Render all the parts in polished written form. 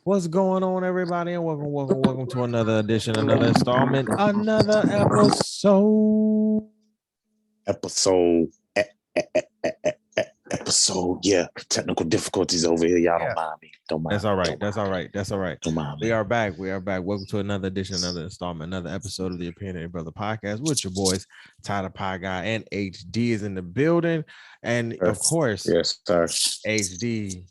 What's going on, everybody? And welcome to another edition, another installment, another episode. Episode. Yeah. Technical difficulties over here. Y'all don't mind me. Don't mind. That's all right. That's all right. That's all right. Don't mind me. We are back. Welcome to another edition, another installment, another episode of the Opinionated Brother Podcast with your boys, Tyler Pie Guy and HD is in the building. And of course, yes, sir. HD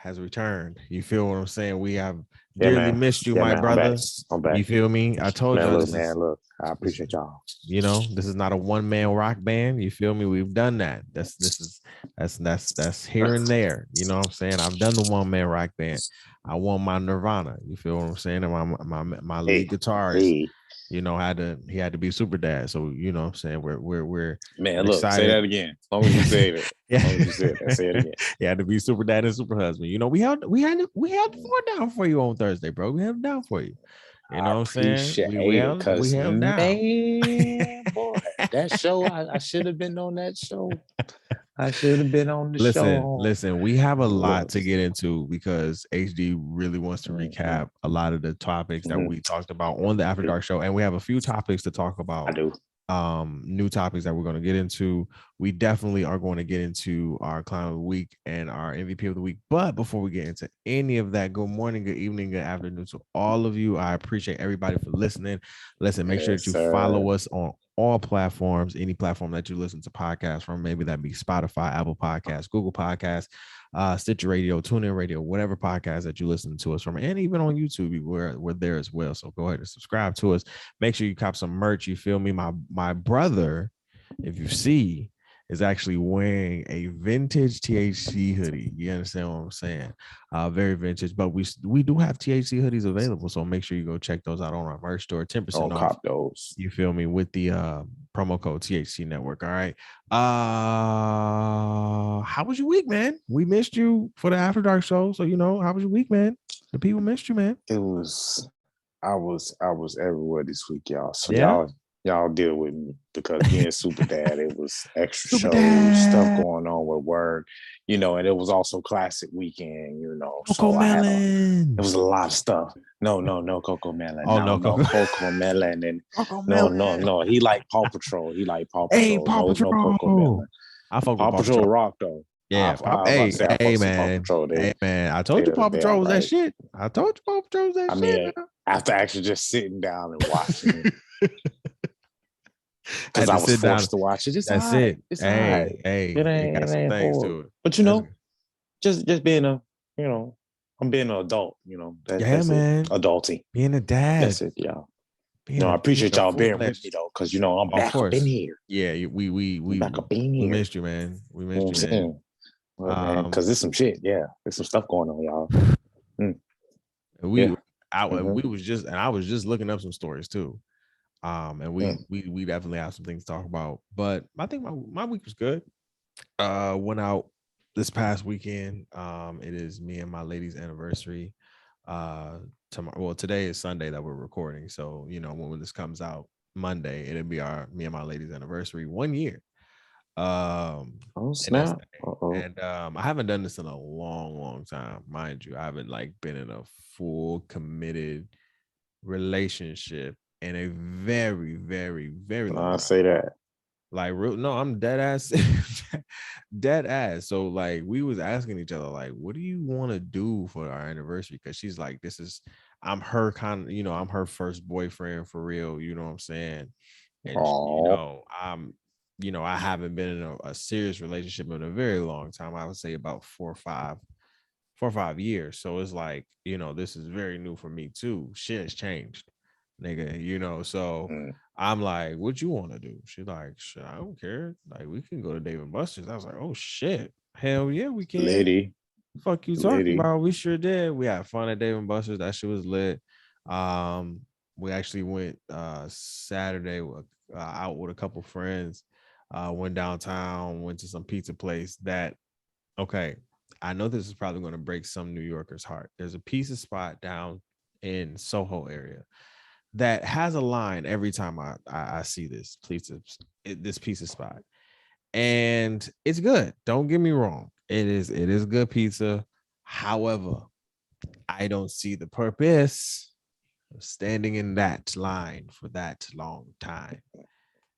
has returned. You feel what I'm saying? We have dearly missed you, my man, brother. I'm back. You feel me? I told y'all. Look, I appreciate y'all. You know, this is not a one-man rock band. You feel me? We've done that. That's here and there. You know what I'm saying? I've done the one-man rock band. I won my Nirvana. You feel what I'm saying? And my lead guitarist, you know, he had to be super dad. So you know what I'm saying? We're man, look, excited. Say that again. As long as you say it. Yeah. As long as you say it, say it again. He had to be super dad and super husband. You know, we held the fort down for you on Thursday, bro. We held it down for you. You know what I'm saying? We held down. Man, boy, that show, I should have been on that show. I should have been on the show. Listen, we have a lot to get into because HD really wants to recap a lot of the topics that we talked about on the After Dark show. And we have a few topics to talk about. I do. New topics that we're going to get into. We definitely are going to get into our Clown of the Week and our MVP of the Week. But before we get into any of that, good morning, good evening, good afternoon to all of you. I appreciate everybody for listening. Listen, make sure that you follow us on all platforms, any platform that you listen to podcasts from, maybe that be Spotify, Apple Podcasts, Google Podcasts, Stitcher Radio, TuneIn Radio, whatever podcast that you listen to us from, and even on YouTube, we're there as well. So go ahead and subscribe to us. Make sure you cop some merch. You feel me? My brother, if you see, is actually wearing a vintage THC hoodie. You understand what I'm saying? Very vintage, but we do have THC hoodies available. So make sure you go check those out on our merch store. 10% off. Cop those. You feel me? With the promo code THC Network. All right. How was your week, man? We missed you for the After Dark show. So, you know, how was your week, man? The people missed you, man. I was everywhere this week, y'all. So y'all deal with me because being super dad, it was extra shows, stuff going on with work, you know, and it was also classic weekend, you know. Coco Melon. It was a lot of stuff. No, Coco Melon. Oh, no, Coco Melon. And Coco Melon. No. He liked Paw Patrol. Hey, Paw Patrol. No Coco Melon. I fuck with Paw Patrol rock though. Yeah, hey man. I told you Paw Patrol was that shit. After actually just sitting down and watching it. Because I was forced to watch it. That's it. It's hey, it ain't got some things to it. But you know, just being I'm being an adult, you know. That's man. Adulting. Being a dad. That's it, y'all. I appreciate y'all bearing with me though, because you know I'm back up in here. Yeah, we back up in here. We missed you, man. We missed you, man. Because there's some shit. Yeah, there's some stuff going on, y'all. I was just looking up some stories too. And we definitely have some things to talk about. But I think my week was good. Went out this past weekend. It is me and my lady's anniversary. Tomorrow. Well, today is Sunday that we're recording. So, you know, when this comes out Monday, it'll be me and my lady's anniversary 1 year. Snap. And I haven't done this in a long time, mind you. I haven't been in a full committed relationship in a very, very, very long time. Say that. I'm dead ass. So we was asking each other, what do you want to do for our anniversary? Because she's like, I'm her kind of, I'm her first boyfriend for real. You know what I'm saying? And I haven't been in a serious relationship in a very long time. I would say about 4 or 5 years. So it's this is very new for me too. Shit has changed, nigga, so I'm like, what you want to do? She's like, shit, I don't care. We can go to Dave & Buster's. I was like, oh shit, hell yeah, we can. Lady. Fuck you talking about? We sure did. We had fun at Dave & Buster's. That shit was lit. We actually went Saturday out with a couple friends. Went downtown, went to some pizza place I know this is probably going to break some New Yorkers' heart. There's a pizza spot down in Soho area that has a line every time I see this pizza spot, and it's good. Don't get me wrong. It is good pizza. However, I don't see the purpose of standing in that line for that long time.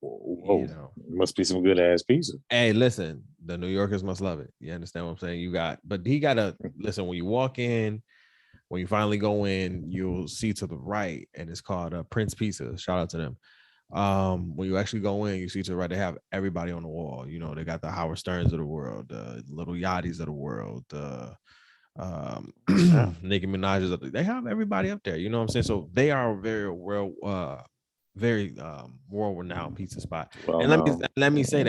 Whoa, must be some good ass pizza. Hey, listen, the New Yorkers must love it. You understand what I'm saying? But he gotta listen when you walk in. When you finally go in, you'll see to the right, and it's called Prince Pizza. Shout out to them. When you actually go in, you see to the right, they have everybody on the wall. You know, they got the Howard Sterns of the world, the little Yachty's of the world, Nicki Minaj's of they have everybody up there. You know what I'm saying? So they are very well, very world-renowned pizza spot. Well, and let me say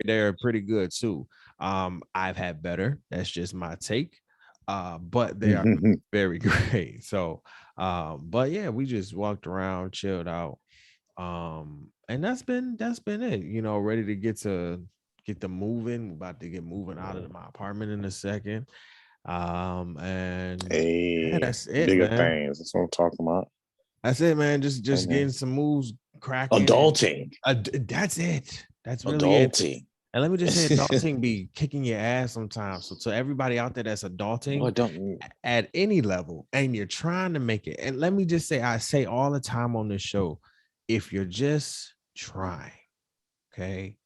they're pretty good too. I've had better. That's just my take. But they are very great. So, but yeah, we just walked around, chilled out. And that's been it, you know, ready to get them moving. We're about to get moving out of my apartment in a second. And yeah, that's it, bigger man. Things. That's what I'm talking about. That's it, man. Just getting some moves cracking. Adulting. That's it. That's really adulting. It. And let me just say, adulting be kicking your ass sometimes. So to everybody out there that's adulting at any level, and you're trying to make it. And let me just say, I say all the time on this show, if you're just trying, okay,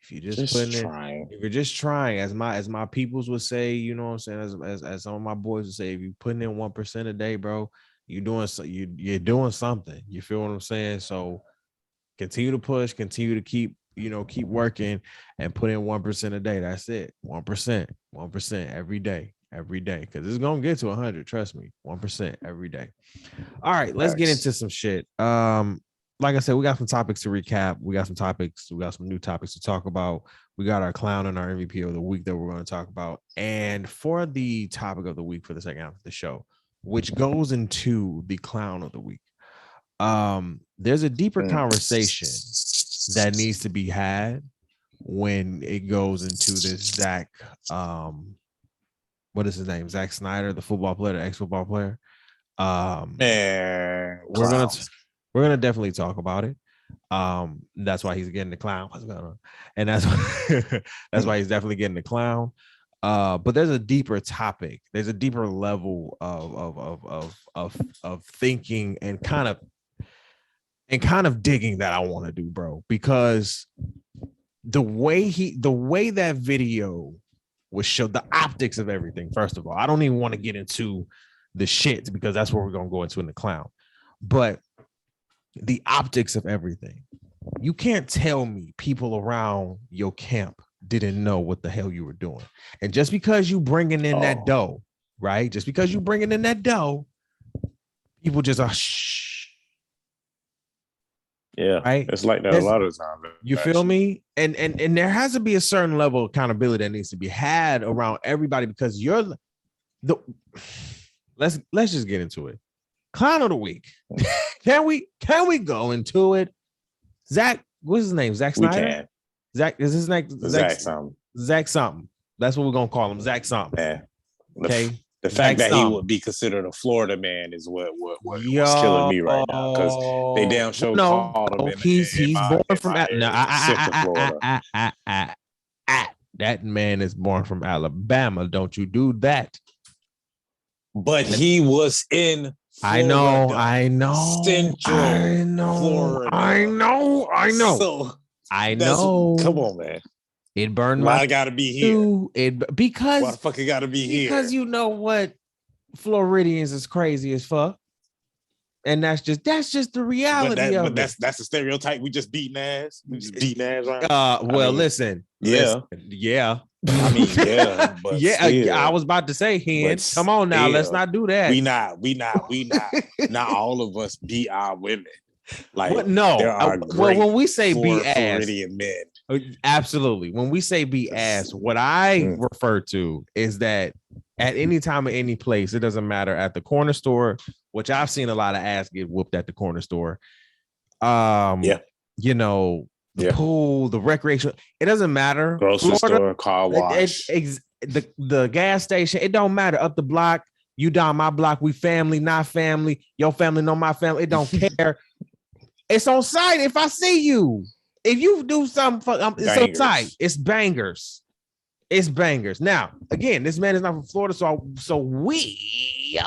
if you're just putting trying, if you're just trying, as my peoples would say, you know what I'm saying, as some of my boys would say, if you're putting in 1% a day, bro, you're doing something. You feel what I'm saying? So continue to push, continue to keep working and put in 1% a day. That's it. 1% every day, because it's gonna get to 100. Trust me, 1% every day. All right, let's get into some shit. Like I said, we got some topics to recap. We got some new topics to talk about. We got our clown and our MVP of the week that we're going to talk about. And for the topic of the week for the second half of the show, which goes into the clown of the week, there's a deeper conversation that needs to be had when it goes into this Zac, what is his name? Zac Snyder, the football player, the ex-football player. We're gonna definitely talk about it. That's why he's getting the clown. What's going on? And that's why he's definitely getting the clown. But there's a deeper topic. There's a deeper level of thinking and kind of digging that I want to do, bro, because the way that video was showed, the optics of everything. First of all, I don't even want to get into the shit because that's what we're gonna go into in the clown. But the optics of everything. You can't tell me people around your camp didn't know what the hell you were doing. And just because you bringing in that dough, right? Just because you bringing in that dough, people just are shh. Yeah, right. It's like that a lot of times. You feel me? And there has to be a certain level of accountability that needs to be had around everybody because let's just get into it. Clown of the week. Can we go into it? Zac, what's his name? Zac Snyder? We can. Zac, is his name Zac something? Zac something. That's what we're gonna call him. Zac something. Yeah. Okay. The fact that he would be considered a Florida man is what was killing me right now. Because they damn sure called him. He's born from Florida. That man is born from Alabama. Don't you do that? But he was in Florida, I know. Central Florida. I know. So I know. Come on, man. It burned Why I gotta be here? Because why the fuck it gotta be here? Because you know what? Floridians is crazy as fuck. And that's just the reality of it. But that's the stereotype. We just beating ass. Right? Listen. Yeah. Yeah. I mean, yeah, but still, I was about to say, Hen, come on now, let's not do that. We not all of us beat our women. Like, what? No. There are when we say beat ass, Floridian men. Absolutely. When we say beat ass, what I refer to is that at any time or any place, it doesn't matter, at the corner store, which I've seen a lot of ass get whooped at the corner store. You know, the pool, the recreation, it doesn't matter. Grocery store, car wash, the gas station, it don't matter. Up the block, you down my block, we family, not family. Your family know my family. It don't care. It's on site. If I see you, if you do something, it's on site. It's bangers. It's bangers. Now, again, this man is not from Florida, so we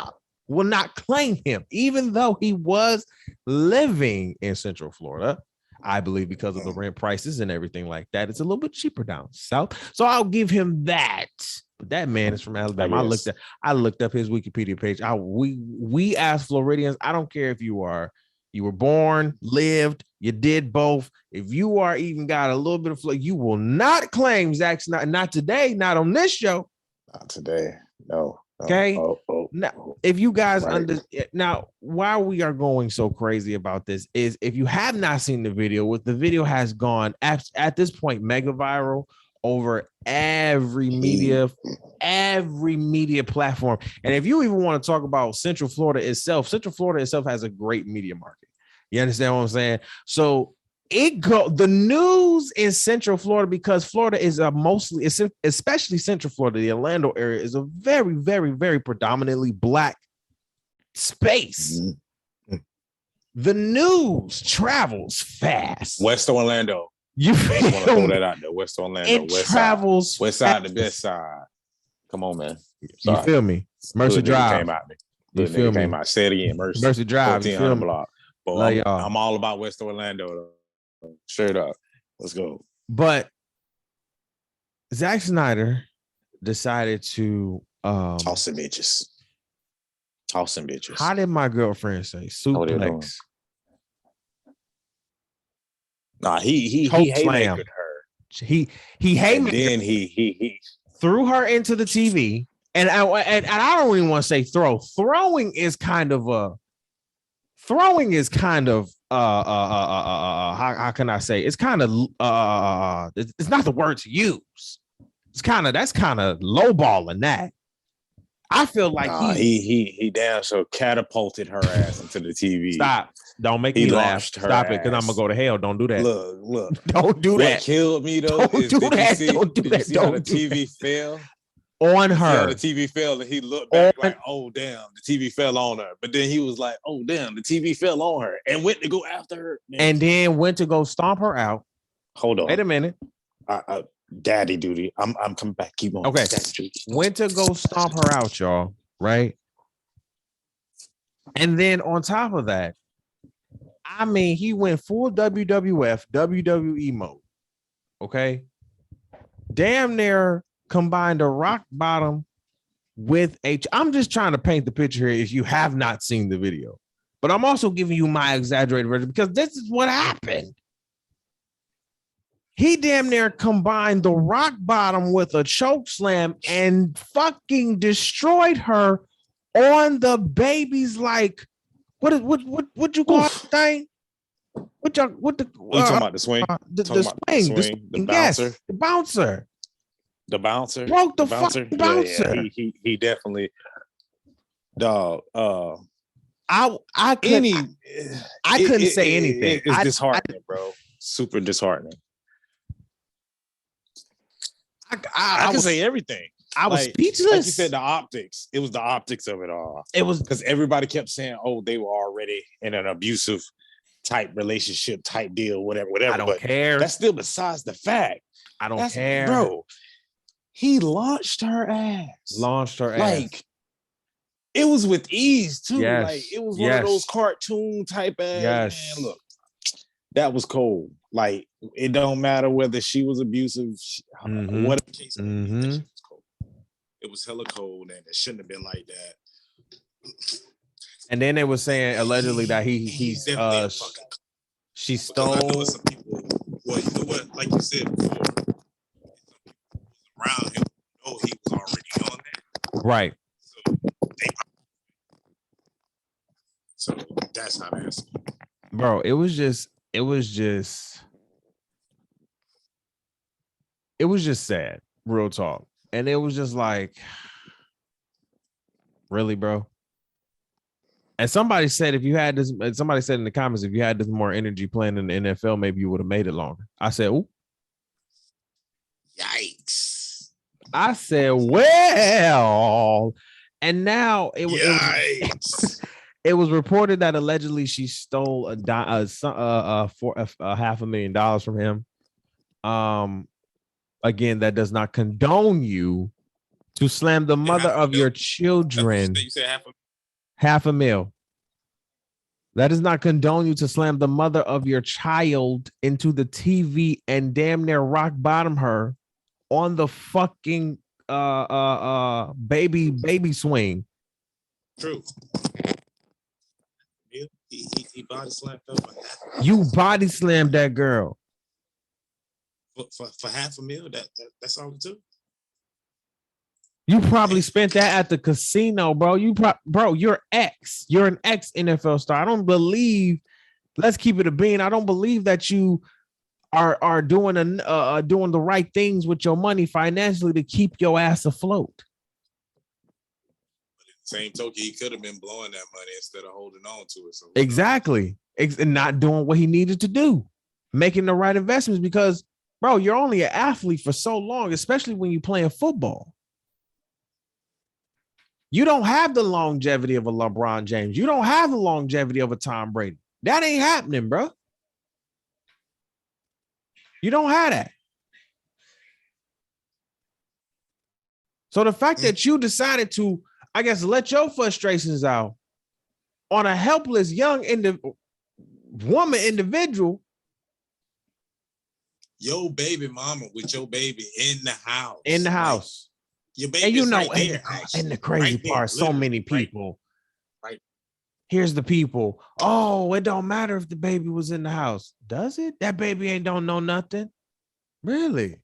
will not claim him, even though he was living in Central Florida. I believe because of the rent prices and everything like that, it's a little bit cheaper down south. So I'll give him that. But that man is from Alabama. I looked up his Wikipedia page. We as Floridians, I don't care if you were born, lived, you did both. If you are even got a little bit of Florida, you will not claim Zac's not today, not on this show. Not today. No. Okay. Now, if you guys now, why we are going so crazy about this is if you have not seen the video, the video has gone at this point mega viral over every media platform. And if you even want to talk about Central Florida itself has a great media market. You understand what I'm saying? So the news in Central Florida, because Florida is especially Central Florida, the Orlando area is a very, very, very predominantly Black space. Mm-hmm. The news travels fast. West Orlando. You want to throw that out there? West Orlando. It West travels side. West side, the best side. Come on, man. Sorry. You feel me? Mercy Drive. Came out. You feel me? Came out. Say it again. Mercy Drive. You feel me? Block. But I'm all about West Orlando, though. Straight up. Let's go. But Zac Snyder decided to toss some bitches. How did my girlfriend say? Suplex. Nah, he haymakered her. He haymakered. Then he threw her into the TV. And I don't even want to say throw. Throwing is kind of how can I say? It's kind of it's not the word to use. That's kind of lowballing that. I feel like he damn sure catapulted her ass into the TV. Stop. Don't make me laugh. Stop it, because I'm gonna go to hell. Don't do that. Look. Don't do that. What killed me though? Don't do that. Don't do that. The TV fell on her. The TV fell, and he looked back like, "Oh damn, the TV fell on her." But then he was like, "Oh damn, the TV fell on her," and went to go after her. Man. And then went to go stomp her out. Hold on. Wait a minute. Daddy duty. I'm coming back. Keep on. Okay. Went to go stomp her out, y'all. Right. And then on top of that, I mean, he went full WWF, WWE mode. Okay. Damn near combined a rock bottom with I'm just trying to paint the picture here if you have not seen the video. But I'm also giving you my exaggerated version because this is what happened. He damn near combined the rock bottom with a choke slam and fucking destroyed her on the baby's what you call that thing? What the you talking about the swing? The swing, the bouncer. Yes, the bouncer. The bouncer broke the fucking bouncer. Yeah, he definitely dog. I couldn't say anything. It's disheartening, bro. Super disheartening. I can say everything. I was speechless. Like you said, the optics. It was the optics of it all. It was because everybody kept saying, "Oh, they were already in an abusive type relationship, type deal, whatever." I don't care. That's still besides the fact. I don't care, bro. He launched her ass. Like it was with ease too. Yes. Like it was one of those cartoon type ass. Yes. Man, look, that was cold. Like it don't matter whether she was abusive, what case. Mm-hmm. It was hella cold, and it shouldn't have been like that. And then they were saying allegedly that she stole. Some people, well, you know what? Like you said before, around him, know he was already on that, right? So that's how that's. Bro, it was just sad, real talk. And it was just like, really, bro? And somebody said somebody said in the comments, if you had this more energy playing in the NFL, maybe you would have made it longer. I said, ooh. Yikes. I said, well, and now it was reported that allegedly she stole $500,000 from him. Again, that does not condone you to slam the mother of your children. You said $500,000. That does not condone you to slam the mother of your child into the TV and damn near rock bottom her on the fucking baby swing. True. He body slammed her. You body slammed that girl for $500,000. That's all it took. You probably spent that at the casino, bro. You're an ex NFL star. I don't believe. Let's keep it a bean. I don't believe that you are doing the right things with your money financially to keep your ass afloat. But at the same token, he could have been blowing that money instead of holding on to it. So exactly, and not doing what he needed to do, making the right investments. Because, bro, you're only an athlete for so long, especially when you're playing football. You don't have the longevity of a LeBron James. You don't have the longevity of a Tom Brady. That ain't happening, bro. You don't have that. So the fact that you decided to, I guess, let your frustrations out on a helpless young woman individual. Your baby mama with your baby in the house. In the house. Your baby, and you know, right there, and the crazy part, there, so many people. Right. Here's the people. Oh, it don't matter if the baby was in the house. Does it? That baby don't know nothing. Really?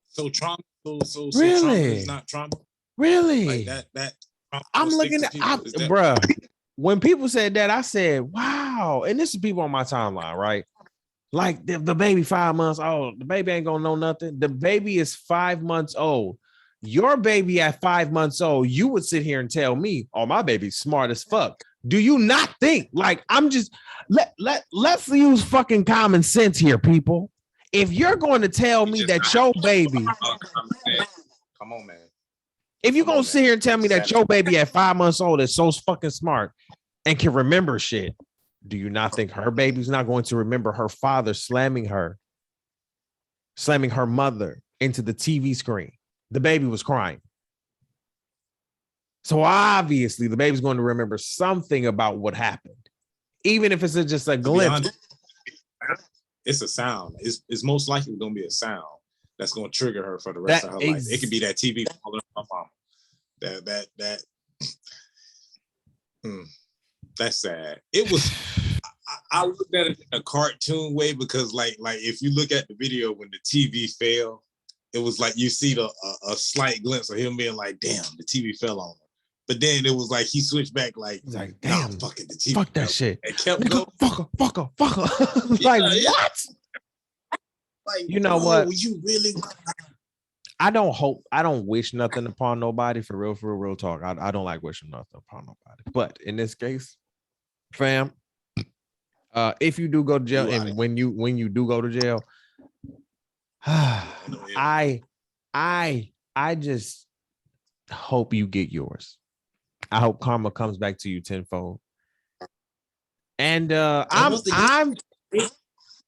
So trauma. So really? Trauma is not trauma. Really? Like that. I'm looking at, bruh. When people said that, I said, "Wow!" And this is people on my timeline, right? Like the baby 5 months old, the baby ain't gonna know nothing. The baby is 5 months old. Your baby at 5 months old, you would sit here and tell me, "Oh, my baby's smart as fuck." Do you not think? Like, I'm just let's use fucking common sense here, people. If you're going to tell me that your baby, come on, man. If you're gonna sit here and tell me that your baby at 5 months old is so fucking smart and can remember shit. Do you not think her baby's not going to remember her father slamming her mother into the TV screen? The baby was crying. So obviously the baby's going to remember something about what happened, even if it's just a glimpse. It's a sound. It's most likely going to be a sound that's going to trigger her for the rest of her life. It could be that TV calling my mom. That's sad. It was. I looked at it in a cartoon way because, like if you look at the video when the TV fell, it was like you see a slight glimpse of him being like, "Damn, the TV fell on him." But then it was like he switched back, like, "Damn, nah, fucking the TV, fuck that shit." And kept going, fucker. Yeah, like yeah. What? Like, you know what? You really? I don't wish nothing upon nobody, for real talk. I don't like wishing nothing upon nobody. But in this case, fam, if you do go to jail, and when you do go to jail, I just hope you get yours. I hope karma comes back to you tenfold. And I'm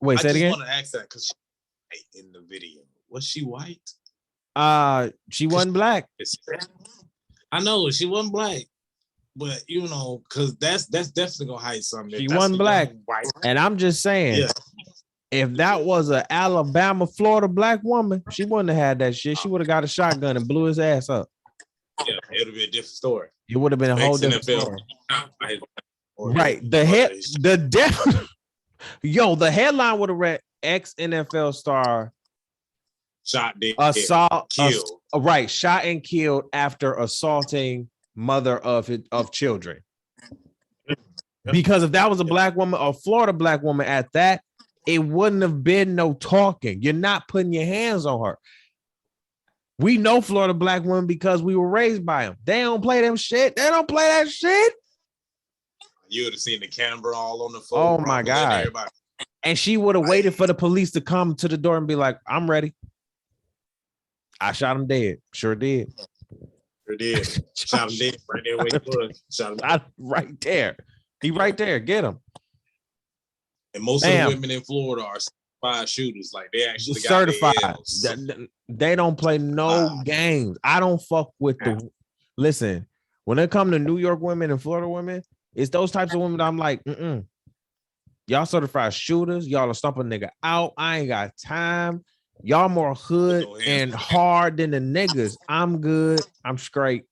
wait, say it again. I just want to ask that because in the video, was she white? She wasn't black. I know she wasn't black, but you know, because that's definitely gonna hide something. She wasn't black, and I'm just saying, if that was an Alabama, Florida black woman, she wouldn't have had that shit. She would have got a shotgun and blew his ass up. Yeah, it would be a different story. It would have been a whole different story. Right. The headline would have read ex-NFL star shot, dead, killed. Right, shot and killed after assaulting mother of children. Because if that was a black woman, a Florida black woman at that, it wouldn't have been no talking. You're not putting your hands on her. We know Florida black women because we were raised by them. They don't play them shit. They don't play that shit. You would have seen the camera all on the phone. Oh my God. And she would have waited for the police to come to the door and be like, "I'm ready. I shot him dead." Sure did. Sure did. Shot him dead right there where he was. Shot him dead. Right there. He right there. Get him. And most of the women in Florida are certified shooters. Like they actually got certified. They don't play no games. I don't fuck with the. Listen, When it comes to New York women and Florida women, it's those types of women that I'm like, y'all certified shooters. Y'all will stomp a nigga out. I ain't got time. Y'all more hood and hard than the niggas. I'm good. I'm straight.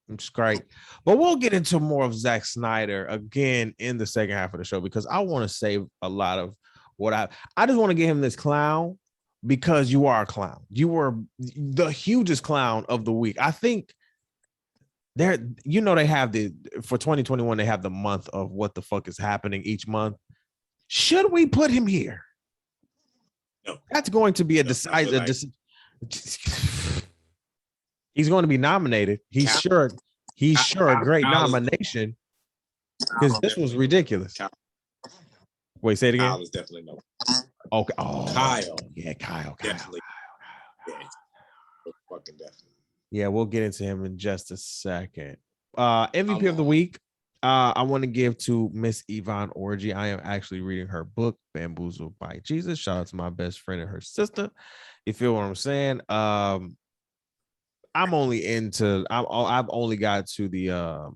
But we'll get into more of Zack Snyder again in the second half of the show because I want to save a lot of what I just want to get him this clown because you are a clown. You were the hugest clown of the week. I think they have for 2021, they have the month of what the fuck is happening each month. Should we put him here? No. That's going to be a decisive. He's going to be nominated. He's sure a great nomination because this was ridiculous. Wait, say it again. Kyle is definitely no. Okay. Oh, Kyle. Yeah, Kyle. Definitely. Yeah, fucking definitely. Yeah, we'll get into him in just a second. MVP of the week. I want to give to Miss Yvonne Orj. I am actually reading her book, Bamboozled by Jesus. Shout out to my best friend and her sister. You feel what I'm saying? I've only got to the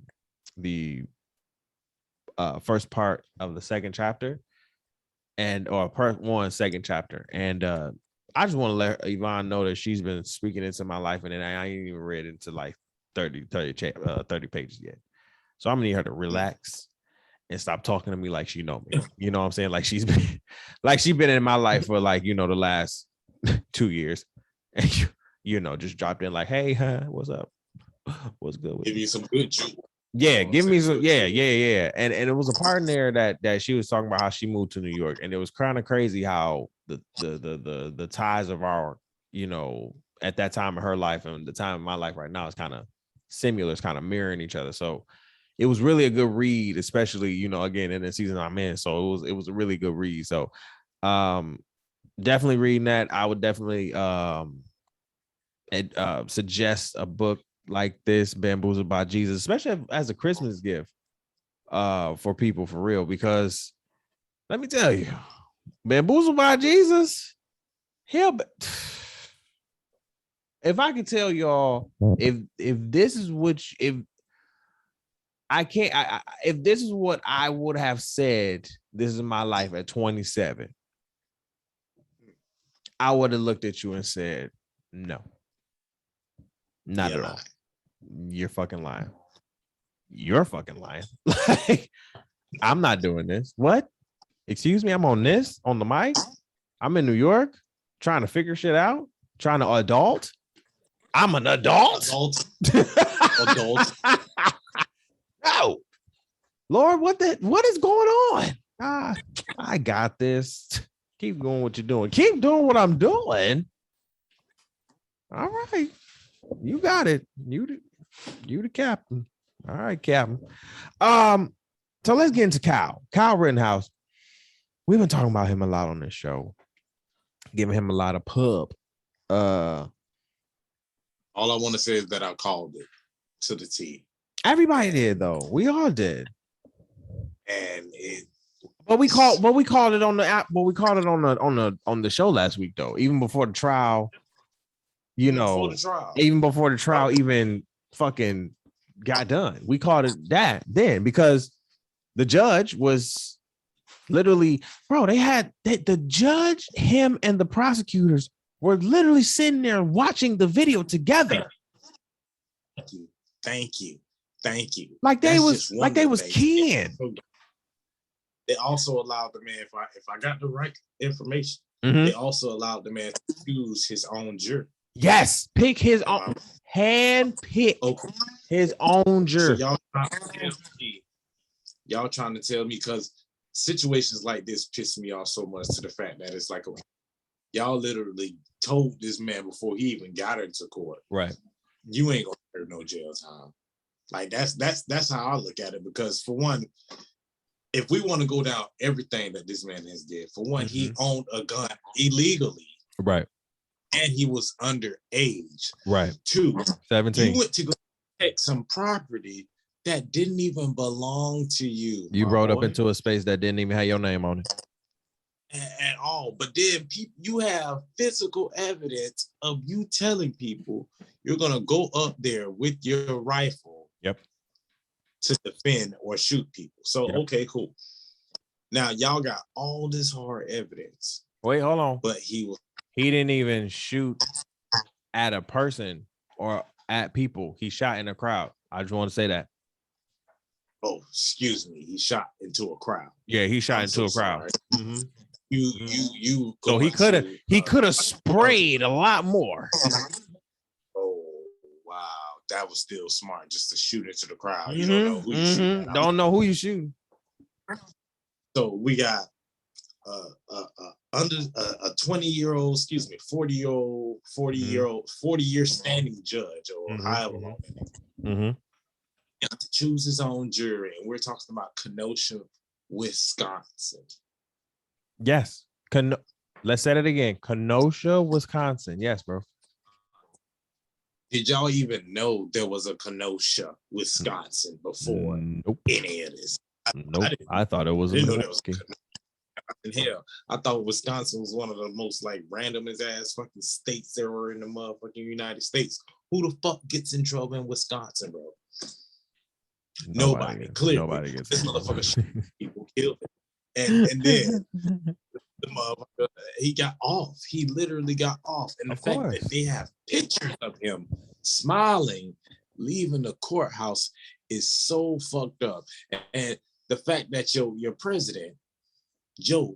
first part of the second chapter or part one, second chapter. And I just want to let Yvonne know that she's been speaking into my life, and then I ain't even read into like 30 pages yet. So I'm gonna need her to relax and stop talking to me like she know me. You know what I'm saying? Like she's been in my life for like, the last 2 years. And just dropped in like, hey, what's up? What's good with Give you some good juice. Yeah, give me some. Yeah. And it was a part in there that she was talking about how she moved to New York, and it was kind of crazy how the ties of our, at that time of her life and the time of my life right now is kind of similar, it's kind of mirroring each other. So it was really a good read, especially again in the season I'm in. So it was a really good read. So definitely reading that. I would definitely suggest a book like this, Bamboozled by Jesus, especially as a Christmas gift for people, for real, because let me tell you, Bamboozled by Jesus, if I could tell y'all, if this is if this is what I would have said, this is my life at 27, I would have looked at you and said, no, not at all. You're fucking lying. You're fucking lying. Like, I'm not doing this. What? Excuse me, I'm on the mic. I'm in New York trying to figure shit out, trying to adult. I'm an adult. Adult. No. Lord, what is going on? I got this. Keep going what you're doing. Keep doing what I'm doing. All right. You got it. You the captain. All right, captain. So let's get into Kyle Rittenhouse. We've been talking about him a lot on this show, giving him a lot of pub. All I want to say is that I called it to the T. Everybody did, though. We all did. And we called it on the app, but we called it on the show last week, though. Even before the trial, even before the trial even fucking got done. We called it that then because the judge was literally, bro, they had the judge, him and the prosecutors were literally sitting there watching the video together. Thank you. Like they was keying. They also allowed the man, if I got the right information, they also allowed the man to choose his own jury. Yes, pick his own, his own jury. So y'all trying to tell me, because situations like this piss me off so much to the fact that it's like, y'all literally told this man before he even got into court, right? You ain't gonna serve no jail time. Like that's how I look at it. Because for one, if we want to go down everything that this man has did, for one, he owned a gun illegally, right? And he was underage, right? 2, 17. You went to go take some property that didn't even belong to you. You rode up into a space that didn't even have your name on it at all. But then you have physical evidence of you telling people you're gonna go up there with your rifle. Yep. to defend or shoot people. So, okay, cool. Now, y'all got all this hard evidence. Wait, hold on. But he didn't even shoot at a person or at people. He shot in a crowd. I just want to say that. Oh, excuse me. He shot into a crowd. Yeah, he shot into a crowd. Mm-hmm. You. So he could have sprayed a lot more. Oh wow, that was still smart, just to shoot into the crowd. Mm-hmm. You don't know who you shooting. Don't know who you shooting. So we got under a 20-year-old, 40-year standing judge or however long. He got to choose his own jury, and we're talking about Kenosha, Wisconsin. Yes. Let's say it again. Kenosha, Wisconsin. Yes, bro. Did y'all even know there was a Kenosha, Wisconsin before any of this? Nope. I thought it was a Milwaukee. In hell, I thought Wisconsin was one of the most like randomest ass fucking states there were in the motherfucking United States. Who the fuck gets in trouble in Wisconsin, bro? Nobody. Clearly, nobody gets this motherfucker people killed him. And then the motherfucker, he got off. He literally got off. And the fact that they have pictures of him smiling, leaving the courthouse is so fucked up. And the fact that your president,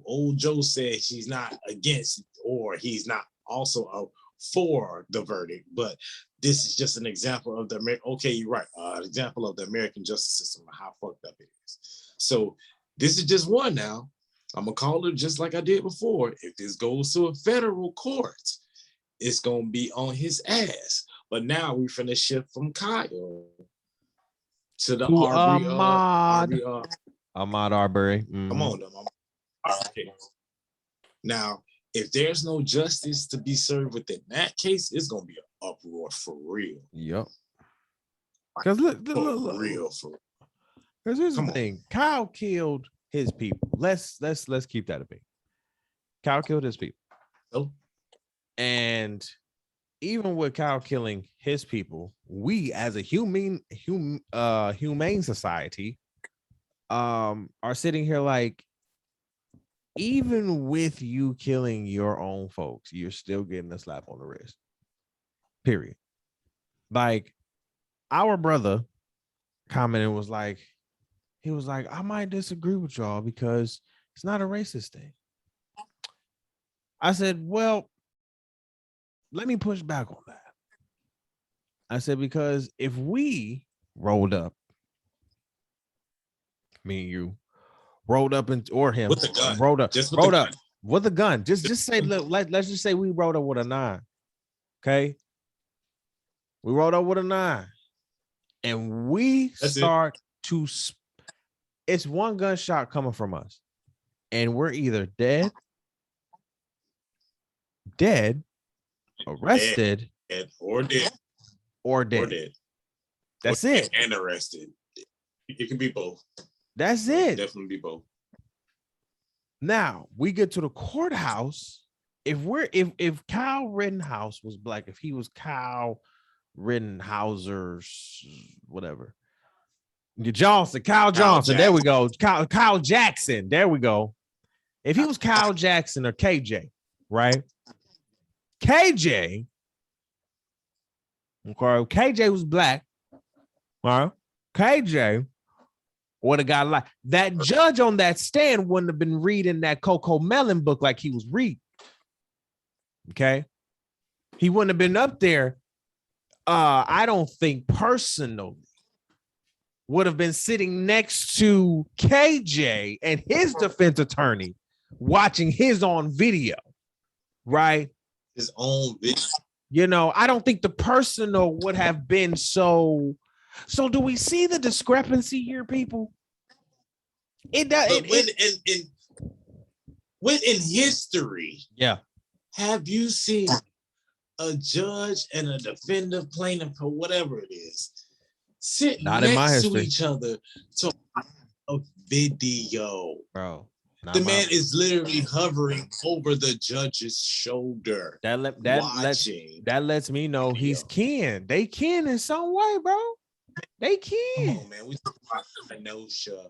old Joe said he's not against or he's not also for the verdict, but this is just an example of you're right, example of the American justice system and how fucked up it is. So this is just one now. I'm gonna call it just like I did before. If this goes to a federal court, it's gonna be on his ass. But now we finna shift from Kyle to the Ahmaud Arbery. Mm-hmm. Come on, okay. Now, if there's no justice to be served within that case, it's gonna be an uproar for real. Yep. Because look. Real for real. Because here's the thing: Kyle killed his people. Let's keep that a bit. Kyle killed his people. Oh. And even with Kyle killing his people, we as a humane society are sitting here like, even with you killing your own folks, you're still getting a slap on the wrist. Period. Like, our brother commented he was like, I might disagree with y'all because it's not a racist thing. I said, well, let me push back on that. I said, because if we rolled up, me and you, rolled up or him with a gun. rolled up with a gun. Just say, look, let's just say we rolled up with a 9. Okay. We rolled up with a 9 and it's one gunshot coming from us and we're either dead, arrested, or dead. That's it. And arrested. It can be both. That's it. Definitely be both. Now we get to the courthouse. If Kyle Rittenhouse was black, if he was Kyle Rittenhauser's whatever, Kyle Johnson. There we go. Kyle Jackson. There we go. If he was Kyle Jackson or KJ, right? KJ was black. All right. KJ would have got like that. Judge on that stand wouldn't have been reading that Coco Melon book like he was reading. Okay. He wouldn't have been up there. I don't think personally would have been sitting next to KJ and his defense attorney watching his on video, right? His own video. You know, I don't think the personal would have been so. So do we see the discrepancy here, people? It does. When in history, yeah, have you seen a judge and a defendant, plaintiff, or whatever it is, sit next to each other to a video, bro? The man is literally hovering over the judge's shoulder. That lets me know he's kin. They kin in some way, bro. They Come can. on, man. We talking about Kenosha,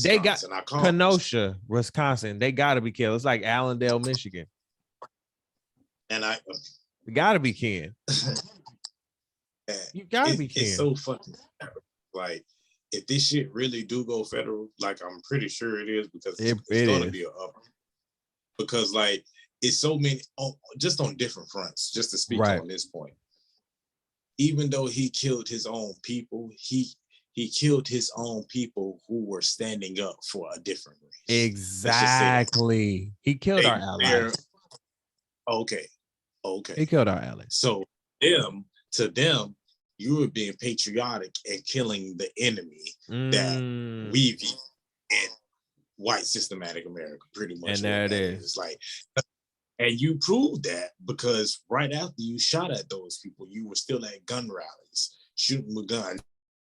They got Wisconsin. Kenosha, Wisconsin. They got to be killed. It's like Allendale, Michigan. And It got to be Ken. You got to be Ken. It's so fucking like if this shit really do go federal, like I'm pretty sure it is because it's going to be a up. Because like it's so many just on different fronts. Just to speak on this point, even though he killed his own people, he killed his own people who were standing up for a different race. Exactly. He killed our allies. Okay. He killed our allies. So to them, you were being patriotic and killing the enemy that we view in white systematic America, pretty much. And there it is. It's like, and you proved that because right after you shot at those people, you were still at gun rallies, shooting with guns,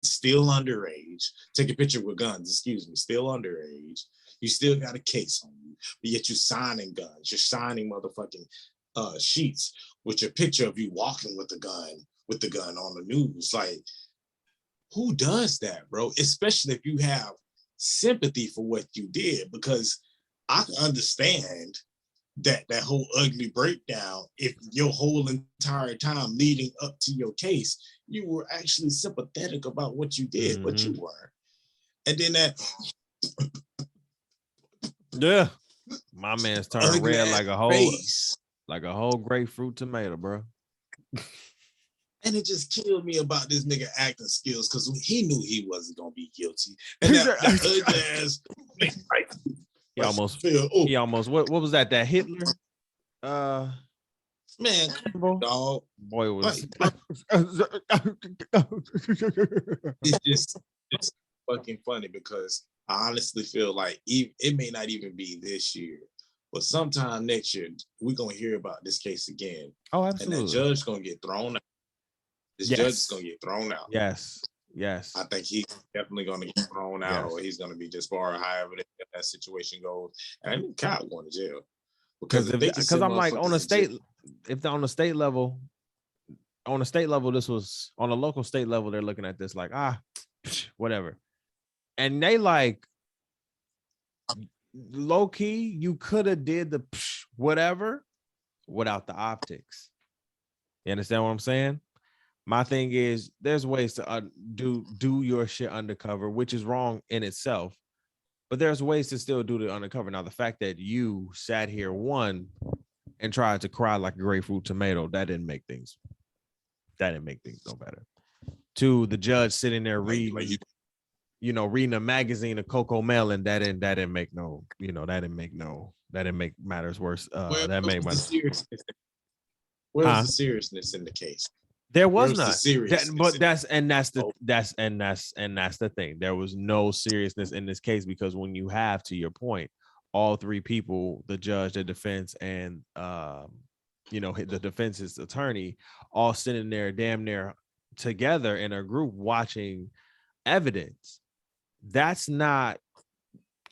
still underage, take a picture with guns, still underage. You still got a case on you, but yet you're signing guns. You're signing motherfucking sheets with your picture of you walking with the gun on the news. Like, who does that, bro? Especially if you have sympathy for what you did, because I can understand that whole ugly breakdown if your whole entire time leading up to your case, you were actually sympathetic about what you did, but you weren't. And then that my man's turned red like a whole grapefruit tomato, bro. And it just killed me about this nigga acting skills because he knew he wasn't gonna be guilty. And that ugly ass he almost what was that Hitler? Man, dog. Boy was it's just fucking funny because I honestly feel like it may not even be this year, but sometime next year we're gonna hear about this case again. Oh, absolutely. And the judge gonna get thrown out. Judge is gonna get thrown out. Yes. I think he's definitely gonna get thrown out, or he's gonna be disbarred, however that situation goes. And I think Kyle going to jail because I'm like on a state level, this was on a local state level. They're looking at this like whatever, and they like low key. You could have did the whatever without the optics. You understand what I'm saying? My thing is, there's ways to do your shit undercover, which is wrong in itself, but there's ways to still do the undercover. Now, the fact that you sat here and tried to cry like a grapefruit tomato, that didn't make things no better. Two, the judge sitting there reading a magazine of Coco Melon, that didn't make matters worse. That made my where's the seriousness in the case? There was not, but that's the thing. There was no seriousness in this case because when you have, to your point, all three people, the judge, the defense, and the defense's attorney, all sitting there damn near together in a group watching evidence. That's not.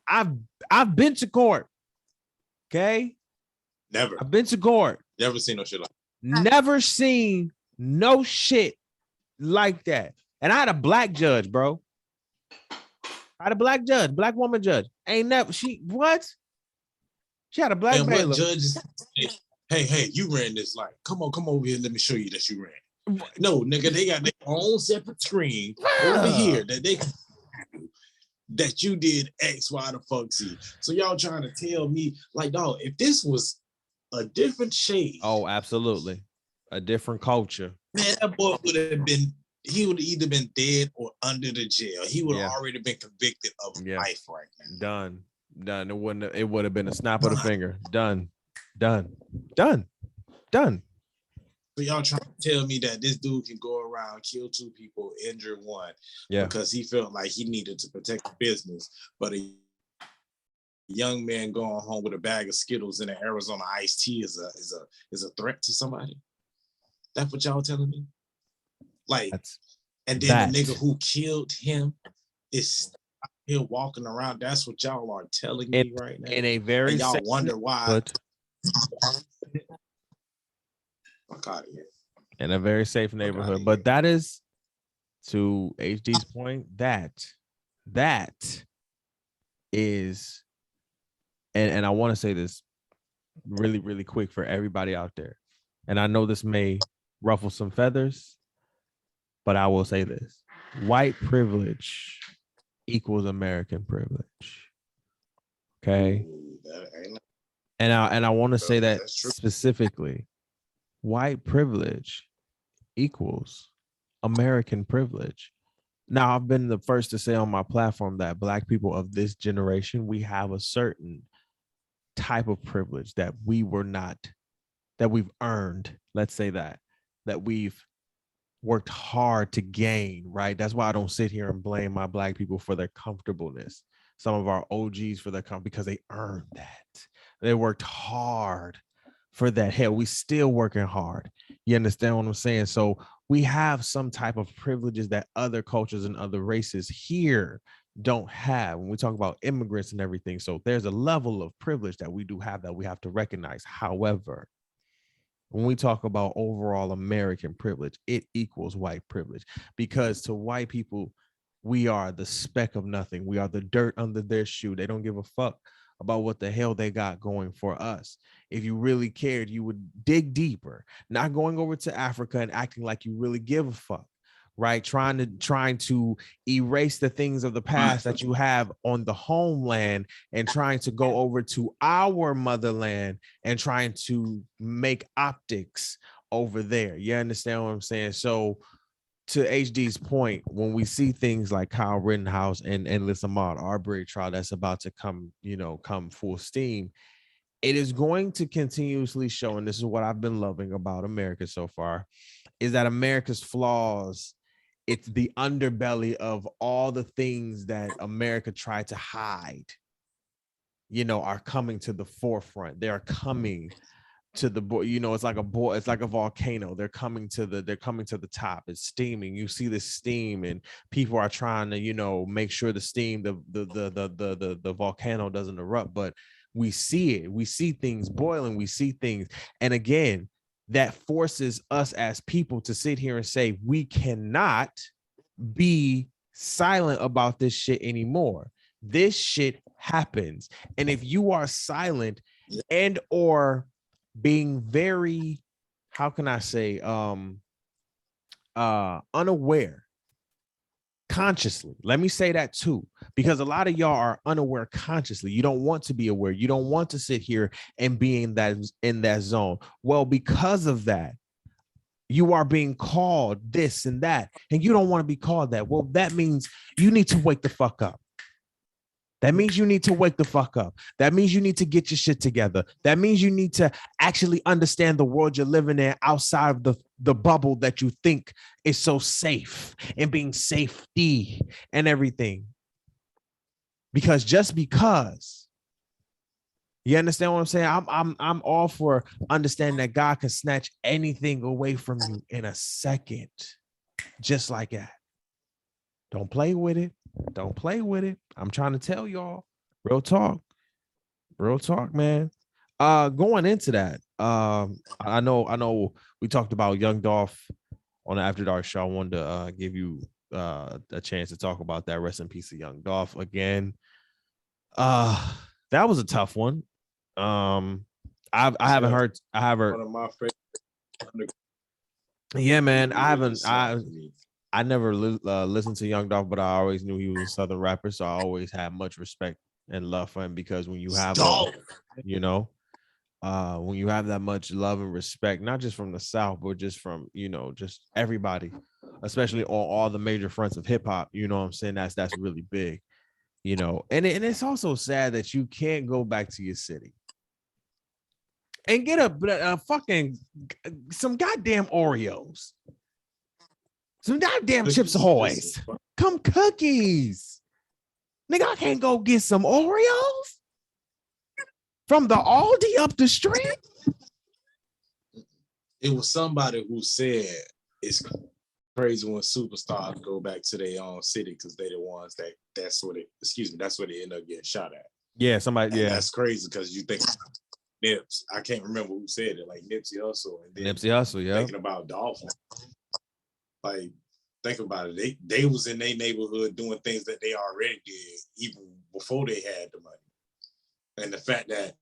I've been to court. Okay. Never. I've been to court. Never seen no shit like. Never seen no shit like that. And I had a black judge, bro. I had a black woman judge. Ain't never she had a black bailiff. Judges, hey, you ran this light. Come over here. Let me show you that you ran. No, nigga, they got their own separate screen over here that they can that you did X, Y, the fuck Z. So y'all trying to tell me, like, dog, if this was a different shade. Oh, absolutely. A different culture. Man, that boy would have either been dead or under the jail. He would have already been convicted of life right now. Done. It would have been a snap of the finger. Done. So y'all trying to tell me that this dude can go around, kill two people, injure one, because he felt like he needed to protect the business, but a young man going home with a bag of Skittles and an Arizona iced tea is a threat to somebody? That's what y'all telling me? Like, and then the nigga who killed him is here walking around. That's what y'all are telling me right now. In a very and y'all wonder why. Fuck out of here. In a very safe neighborhood. But that is to HD's point, that is, and I want to say this really, really quick for everybody out there. And I know this may ruffle some feathers, but I will say this: white privilege equals American privilege. Okay. And I want to say that specifically: white privilege equals American privilege. Now, I've been the first to say on my platform that Black people of this generation, we have a certain type of privilege that we've earned. Let's say that we've worked hard to gain, right? That's why I don't sit here and blame my Black people for their comfortableness. Some of our OGs for their because they earned that. They worked hard for that. Hell, we still working hard. You understand what I'm saying? So we have some type of privileges that other cultures and other races here don't have when we talk about immigrants and everything. So there's a level of privilege that we do have that we have to recognize. However, when we talk about overall American privilege, it equals white privilege, because to white people, we are the speck of nothing. We are the dirt under their shoe. They don't give a fuck about what the hell they got going for us. If you really cared, you would dig deeper, not going over to Africa and acting like you really give a fuck, right? Trying to erase the things of the past that you have on the homeland and trying to go over to our motherland and trying to make optics over there. You understand what I'm saying? So to HD's point, when we see things like Kyle Rittenhouse and endless Ahmaud Arbery trial that's about to come full steam, it is going to continuously show, and this is what I've been loving about America so far, is that America's flaws, it's the underbelly of all the things that America tried to hide, are coming to the forefront. They are coming to the it's like a volcano. They're coming to the top. It's steaming. You see the steam, and people are trying to make sure the steam, the volcano doesn't erupt. But we see it. We see things boiling. We see things, and again, that forces us as people to sit here and say we cannot be silent about this shit anymore. This shit happens, and if you are silent and or being very, how can I say, unaware consciously. Let me say that too, because a lot of y'all are unaware consciously. You don't want to be aware. You don't want to sit here and be in that zone. Well, because of that, you are being called this and that, and you don't want to be called that. Well, that means you need to wake the fuck up. That means you need to wake the fuck up. That means you need to get your shit together. That means you need to actually understand the world you're living in outside of the bubble that you think is so safe and being safety and everything. Because just because, you understand what I'm saying? I'm all for understanding that God can snatch anything away from you in a second, just like that. Don't play with it. Don't play with it. I'm trying to tell y'all. Real talk, man. Going into that, I know we talked about Young Dolph on the After Dark show. I wanted to give you a chance to talk about that. Rest in peace to Young Dolph again. That was a tough one. I haven't heard. One of my favorite. Yeah, man. I never listened to Young Dolph, but I always knew he was a Southern rapper, so I always had much respect and love for him, because when you have when you have that much love and respect, not just from the South, but just from just everybody, especially on all the major fronts of hip hop, you know what I'm saying? That's really big, and it's also sad that you can't go back to your city and get a fucking some goddamn Oreos. Some goddamn Chips Ahoy's. Come cookies. Nigga, I can't go get some Oreos from the Aldi up the street. It was somebody who said it's crazy when superstars go back to their own city because they're the ones that's where they end up getting shot at. Yeah, somebody. And yeah, that's crazy because you think Nips. I can't remember who said it, like Nipsey Hussle. And then Nipsey Hussle, yeah. Thinking about Dolphin. Like Think about it. They was in their neighborhood doing things that they already did even before they had the money. And the fact that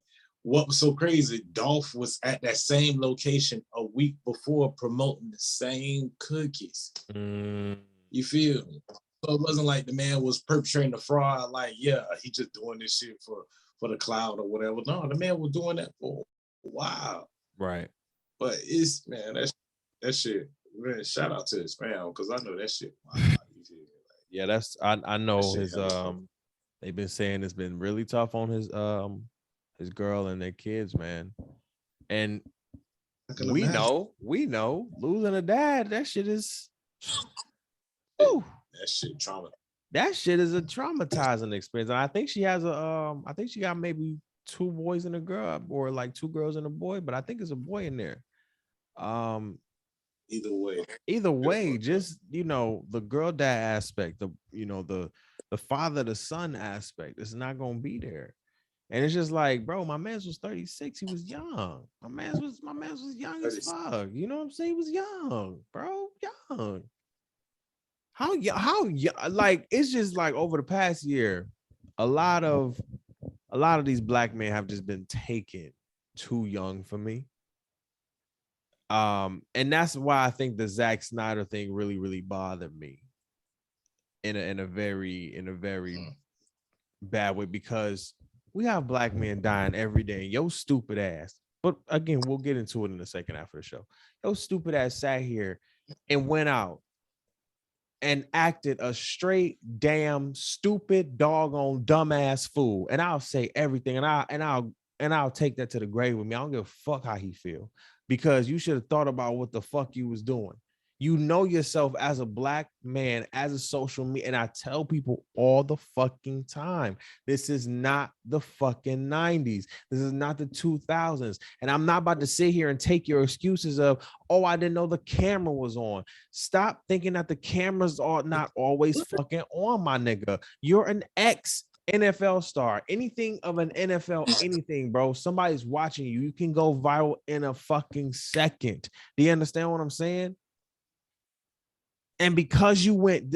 what was so crazy, Dolph was at that same location a week before promoting the same cookies. You feel me? So it wasn't like the man was perpetrating a fraud, like, yeah, he just doing this shit for the cloud or whatever. No, the man was doing that for a while. Right. But it's, man, that shit, man, shout out to his fam, because I know that shit. Wow, yeah, that's I know his they've been saying it's been really tough on his girl and their kids, man. And we know losing a dad, that shit is that shit trauma. That shit is a traumatizing experience. And I think she has I think she got maybe 2 boys and a girl, or like 2 girls and a boy, but I think it's a boy in there. Either way, just, you know, the girl dad aspect, the father to son aspect is not gonna be there. And it's just like, bro, my man was 36. He was young. My man was young as fuck. You know what I'm saying? He was young, bro. Young. How like, it's just like over the past year, a lot of these black men have just been taken too young for me. And that's why I think the Zac Snyder thing really, really bothered me in a very bad way, because we have black men dying every day. Yo stupid ass. But again, we'll get into it in the second half of the show. Yo stupid ass sat here and went out and acted a straight damn stupid doggone dumbass fool. And I'll say everything, and I'll take that to the grave with me. I don't give a fuck how he feel, because you should have thought about what the fuck you was doing. You know yourself as a black man, as a social media, and I tell people all the fucking time, this is not the fucking 90s. This is not the 2000s. And I'm not about to sit here and take your excuses of, oh, I didn't know the camera was on. Stop thinking that the cameras are not always fucking on, my nigga. You're an ex-NFL star. Anything of an NFL, anything, bro. Somebody's watching you. You can go viral in a fucking second. Do you understand what I'm saying? And because you went,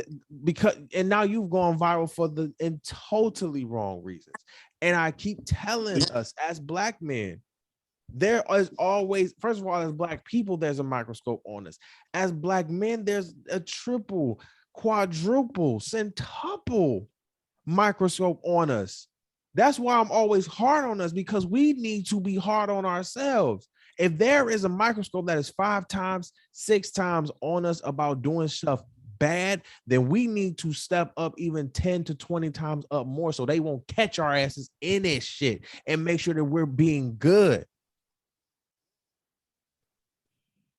and now you've gone viral for the in totally wrong reasons. And I keep telling us as black men, there is always, first of all, as black people, there's a microscope on us. As black men, there's a triple, quadruple, centuple microscope on us. That's why I'm always hard on us, because we need to be hard on ourselves. If there is a microscope that is 5 times, 6 times on us about doing stuff bad, then we need to step up even 10 to 20 times up more, so they won't catch our asses in this shit, and make sure that we're being good.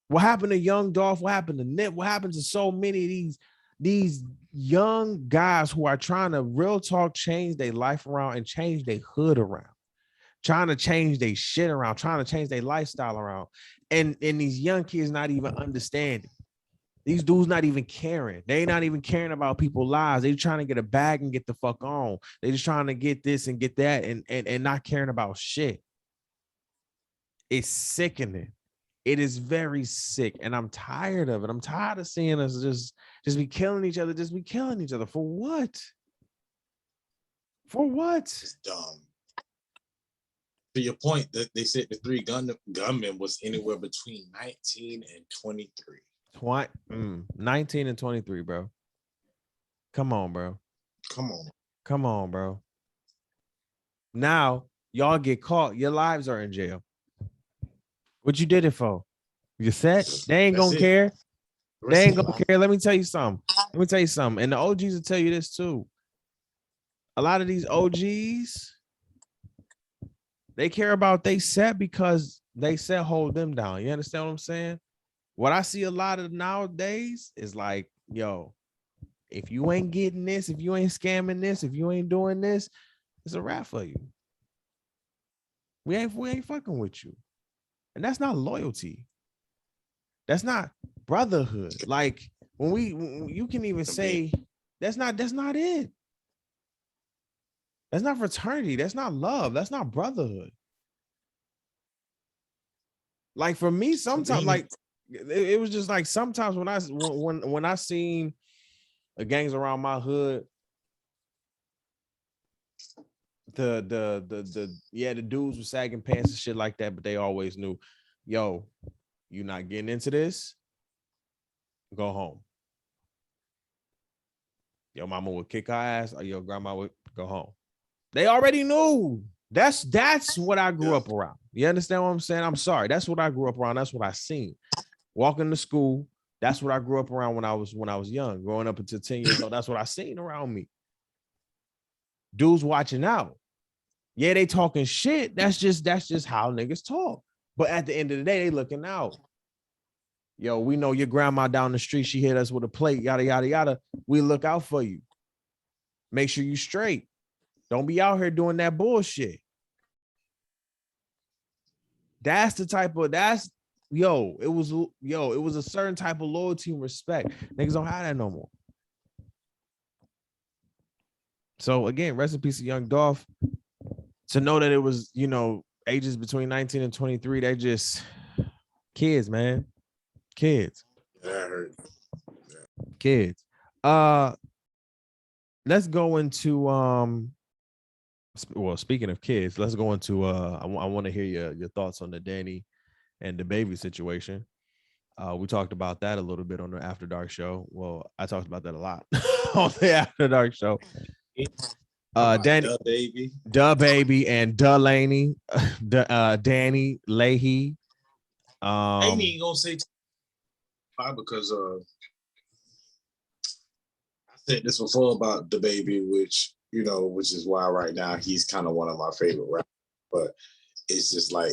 What happened to Young Dolph? What happened to Nip? What happened to so many of these young guys who are trying to real talk change their life around and change their hood around? Trying to change their shit around, trying to change their lifestyle around. And these young kids not even understanding. These dudes not even caring. They not even caring about people's lives. They trying to get a bag and get the fuck on. They just trying to get this and get that, and not caring about shit. It's sickening. It is very sick, and I'm tired of it. I'm tired of seeing us just be killing each other, just be killing each other. For what? For what? It's dumb. To your point, that they said the 3 gunmen was anywhere between 19 and 23. 19 and 23, bro. Come on, bro. Come on, bro. Now, y'all get caught. Your lives are in jail. What you did it for? You set? They ain't gonna care. They ain't gonna care. Let me tell you something. And the OGs will tell you this too. A lot of these OGs, they care about they set because they set hold them down. You understand what I'm saying? What I see a lot of nowadays is like, yo, if you ain't getting this, if you ain't scamming this, if you ain't doing this, it's a wrap for you. We ain't fucking with you. And that's not loyalty. That's not brotherhood. Like when you can even say that's not it. That's not fraternity. That's not love. That's not brotherhood. Like for me, sometimes, like, it was just like sometimes when I seen the gangs around my hood, the dudes were sagging pants and shit like that, but they always knew, yo, you not getting into this, go home. Your mama would kick her ass, or your grandma would go home. They already knew. That's what I grew up around. You understand what I'm saying? I'm sorry. That's what I grew up around. That's what I seen. Walking to school. That's what I grew up around when I was young. Growing up until 10 years old. That's what I seen around me. Dudes watching out. Yeah, they talking shit. That's just how niggas talk. But at the end of the day, they looking out. Yo, we know your grandma down the street. She hit us with a plate. Yada yada yada. We look out for you. Make sure you straight. Don't be out here doing that bullshit. That's the type of it was a certain type of loyalty and respect. Niggas don't have that no more. So again, rest in peace to Young Dolph. To know that it was, ages between 19 and 23, they just kids, man. Kids. Kids. Let's go into speaking of kids, let's go into I want to hear your thoughts on the Danny and Dababy situation. We talked about that a little bit on the After Dark show. Well, I talked about that a lot on the After Dark show. Danny, Dababy, and Delaney, Danny Leahy. I ain't even gonna say why, because I said this before about Dababy, which is why right now he's kind of one of my favorite rappers. But it's just like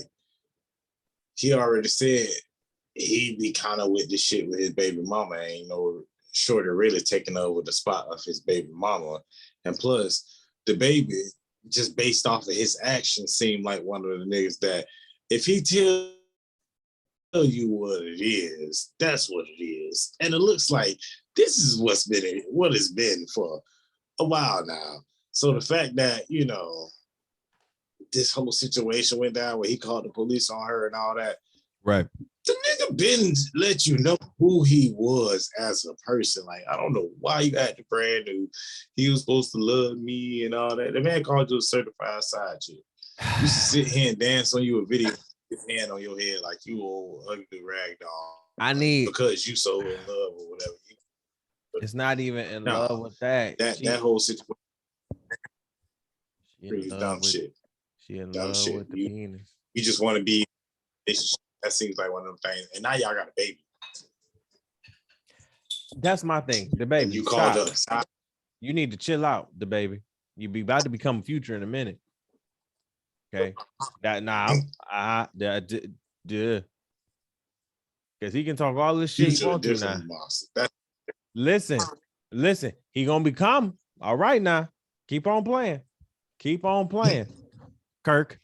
he already said he be kind of with the shit with his baby mama. Ain't no shorty really taking over the spot of his baby mama. And plus, Dababy, just based off of his actions, seemed like one of the niggas that if he tell you what it is, that's what it is. And it looks like this is what it's been for a while now. So the fact that, this whole situation went down where he called the police on her and all that. Right. The nigga been let you know who he was as a person. Like, I don't know why you had the brand new, he was supposed to love me and all that. The man called you a certified side chick. You used to sit here and dance on you a video, his hand on your head like you old ugly rag doll. Because you so in love or whatever. It's not even in love with that. That whole situation. Dumb shit. She in love with the penis. You just want to be. That seems like one of them things. And now y'all got a baby. That's my thing. Dababy. And you called us. You need to chill out, Dababy. You be about to become Future in a minute. Okay. Because he can talk all this shit he wants to now. Listen. He gonna become all right now. Keep on playing. Kirk.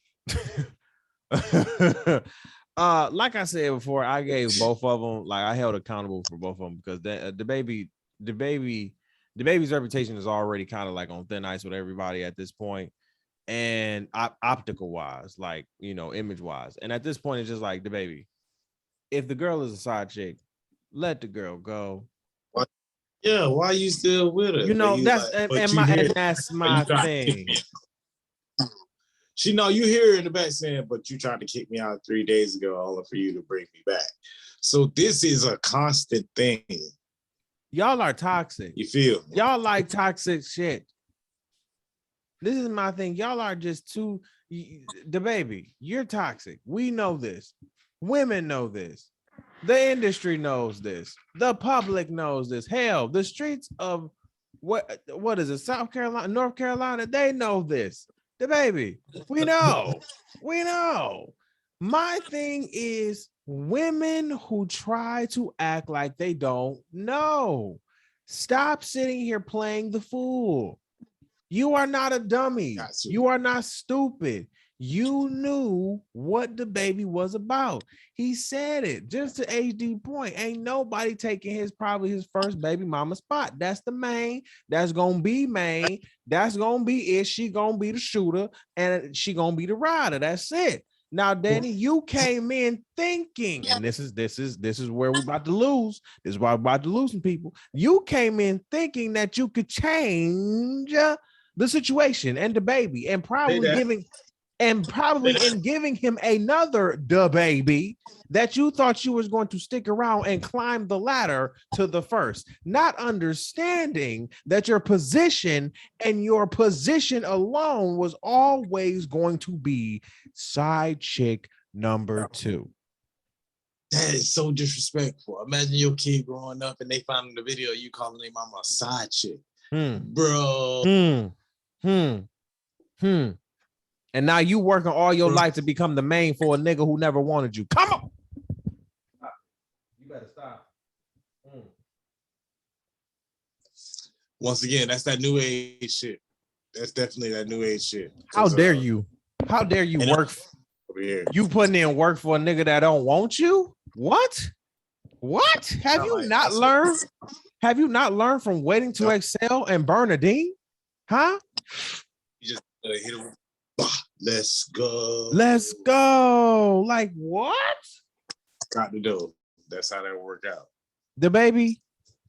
Like I said before, I gave both of them, like I held accountable for both of them because Dababy's reputation is already kind of like on thin ice with everybody at this point, and optical wise, like image wise, and at this point it's just like Dababy. If the girl is a side chick, let the girl go. Yeah, why are you still with her? That's my thing. You hear her in the back saying, but you tried to kick me out 3 days ago, only for you to bring me back. So this is a constant thing. Y'all are toxic. You feel me? Y'all like toxic shit. This is my thing. Y'all are just too. Dababy, you're toxic. We know this. Women know this. The industry knows this. The public knows this. Hell, the streets of what is it? South Carolina, North Carolina, they know this. Dababy, we know. My thing is women who try to act like they don't know. Stop sitting here playing the fool. You are not a dummy. You are not stupid. You knew what Dababy was about. He said it. Just to HD point, ain't nobody taking probably his first baby mama spot. That's the main. That's gonna be main. That's gonna be it. She gonna be the shooter, and she gonna be the rider. That's it. Now, Danny, you came in thinking, and this is where we're about to lose. This is why we're about to lose some people. You came in thinking that you could change the situation and Dababy, and probably giving him another Dababy that you thought you was going to stick around and climb the ladder to the first, not understanding that your position and your position alone was always going to be side chick number 2. That is so disrespectful. Imagine your kid growing up and they find in the video you calling their mama a side chick. Bro. And now you working all your life to become the main for a nigga who never wanted you. Come on. You better stop. Once again, that's that new age shit. That's definitely that new age shit. How dare you? How dare you work? You putting in work for a nigga that don't want you? What? Have you not learned? Have you not learned from waiting to excel and Bernadine? Huh? You just hit him. Let's go. Let's go. Like what? Got to do. That's how that worked out. Dababy,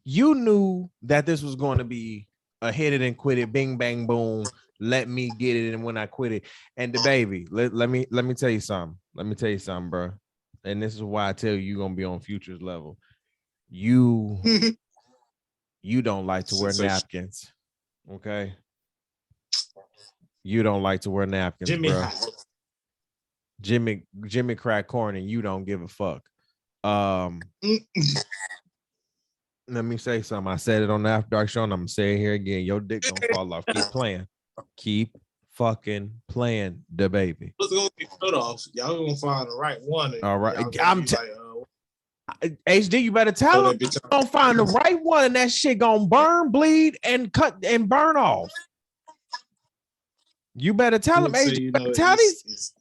you knew that this was going to be a hit it and quit it, bing bang boom. Let me get it, and when I quit it, and Dababy, let me tell you something. Let me tell you something, bro. And this is why I tell you you're gonna be on Future's level. You don't like to wear napkins, okay? You don't like to wear napkins, bro. Jimmy crack corn, and you don't give a fuck. Let me say something. I said it on the After Dark show, and I'm gonna say it here again. Your dick don't fall off. Keep playing. Keep fucking playing, Dababy. What's gonna get cut off? Y'all gonna find the right one. All right, HD, you better tell him. Gonna find the right one, and that shit gonna burn, bleed, and cut and burn off. You better tell him, HD. You better tell these,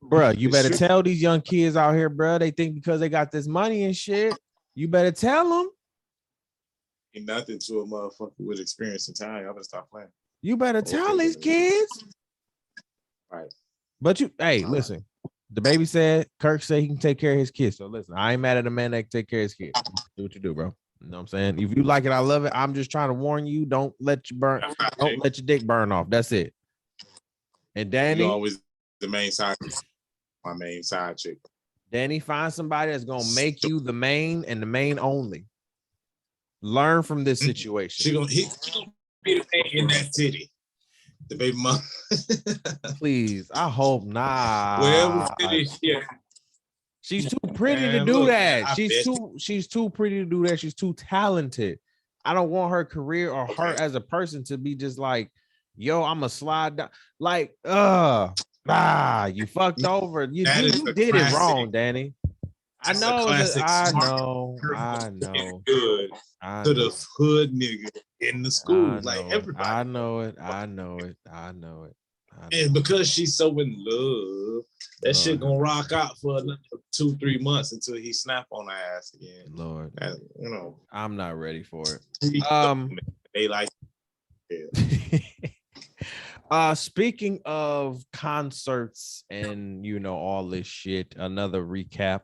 bro. You better tell these young kids out here, bro. They think because they got this money and shit. You better tell them. Ain't nothing to a motherfucker with experience and time. Y'all better stop playing. You better tell these kids. Right. But listen. Dababy said, Kirk said he can take care of his kids. So listen, I ain't mad at a man that can take care of his kids. Do what you do, bro. You know what I'm saying? If you like it, I love it. I'm just trying to warn you. Don't let your dick burn off. That's it. And Danny, you're always the main side. My main side chick. Danny, find somebody that's gonna make you the main and the main only. Learn from this situation. She gonna be the main in that city. The baby mom. Please, I hope not. Wherever city, yeah. She's too pretty to do that. She's too pretty to do that. She's too talented. I don't want her career or her as a person to be just like, yo, I'm a slide down. Like, you fucked over. You did it wrong, Danny. I know. Good to the hood nigga in the school, like everybody. I know it. And because she's so in love, that shit gonna rock out for another 2-3 months until he snap on her ass again. Lord, I'm not ready for it. They like. Speaking of concerts and all this shit, another recap.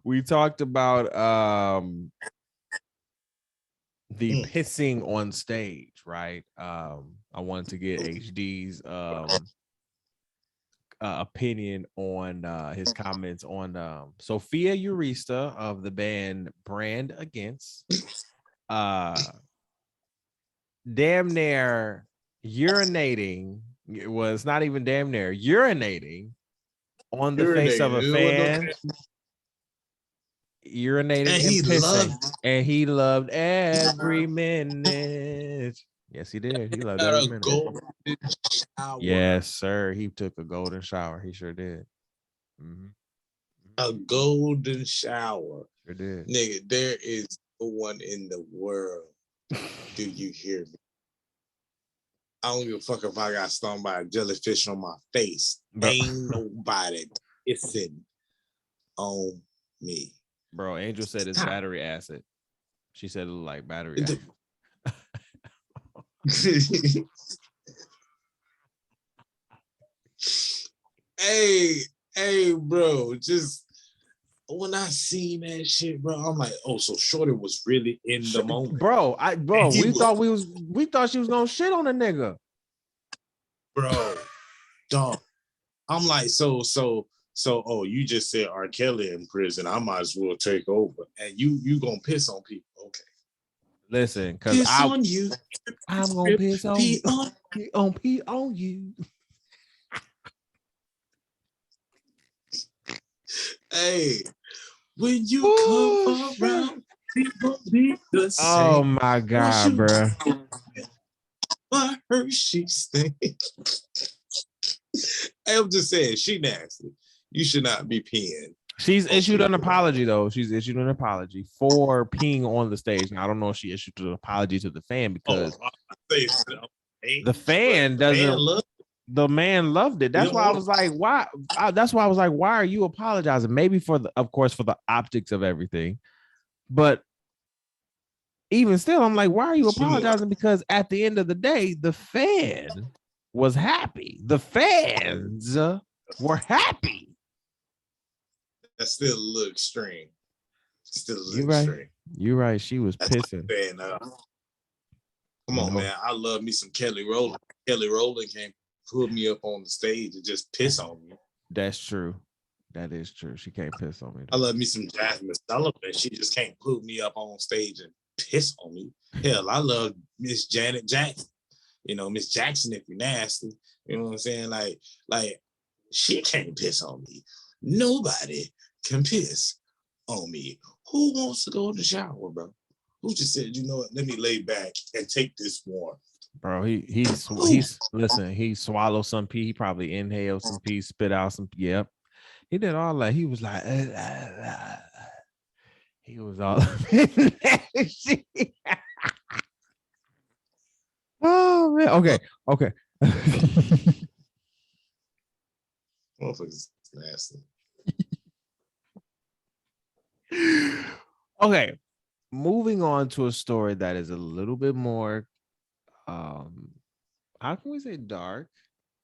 We talked about the pissing on stage, right? I wanted to get HD's opinion on his comments on Sophia Urista of the band Brand Against. Damn near urinating. It was not even damn near urinating on the face of a fan. Urinating and pissing. And he loved every minute. Yes, he did. He loved every minute. Yes, sir. He took a golden shower. He sure did. Mm-hmm. A golden shower. Sure did. Nigga, there is no one in the world. Do you hear me? I don't give a fuck if I got stung by a jellyfish on my face. Bro. Ain't nobody pissing on me. Bro, Angel said it's battery acid. She said it looked like battery acid. hey, bro, just when I seen that shit, bro, I'm like, oh, so Shorty was really in the moment, bro. We thought she was gonna shit on a nigga, bro. Dog, I'm like, so. Oh, you just said R. Kelly in prison. I might as well take over, and you gonna piss on people? Okay, listen, because on you. I'm gonna piss on you. Pee on you. Hey, when you come around, people be the same. Oh my god, bro. My Hershey's thing. I'm just saying, she nasty. You should not be peeing. She's issued an apology, though. She's issued an apology for peeing on the stage. Now, I don't know if she issued an apology to the fan because the fan doesn't. The man loved it. That's why I was like, why? That's why I was like, why are you apologizing? Maybe of course, for the optics of everything. But even still, I'm like, why are you apologizing? Because at the end of the day, the fan was happy. The fans were happy. That's still a little extreme. Extreme. You're right. She was pissing. Come on, man. I love me some Kelly Rowland. Kelly Rowland can't put me up on the stage and just piss on me. That's true. That is true. She can't piss on me. I love me some Jasmine Sullivan. She just can't put me up on stage and piss on me. Hell, I love Miss Janet Jackson. You know, Miss Jackson, if you're nasty. You know what I'm saying? Like she can't piss on me. Nobody can piss on me. Who wants to go in the shower, bro? Who just said, you know what? Let me lay back and take this warmth. Bro, he's listen, he swallowed some pee, he probably inhaled some pee, spit out some. Yep. He did all that. He was like, he was all oh man. Okay. Motherfuckers nasty. Okay. Moving on to a story that is a little bit more how can we say dark?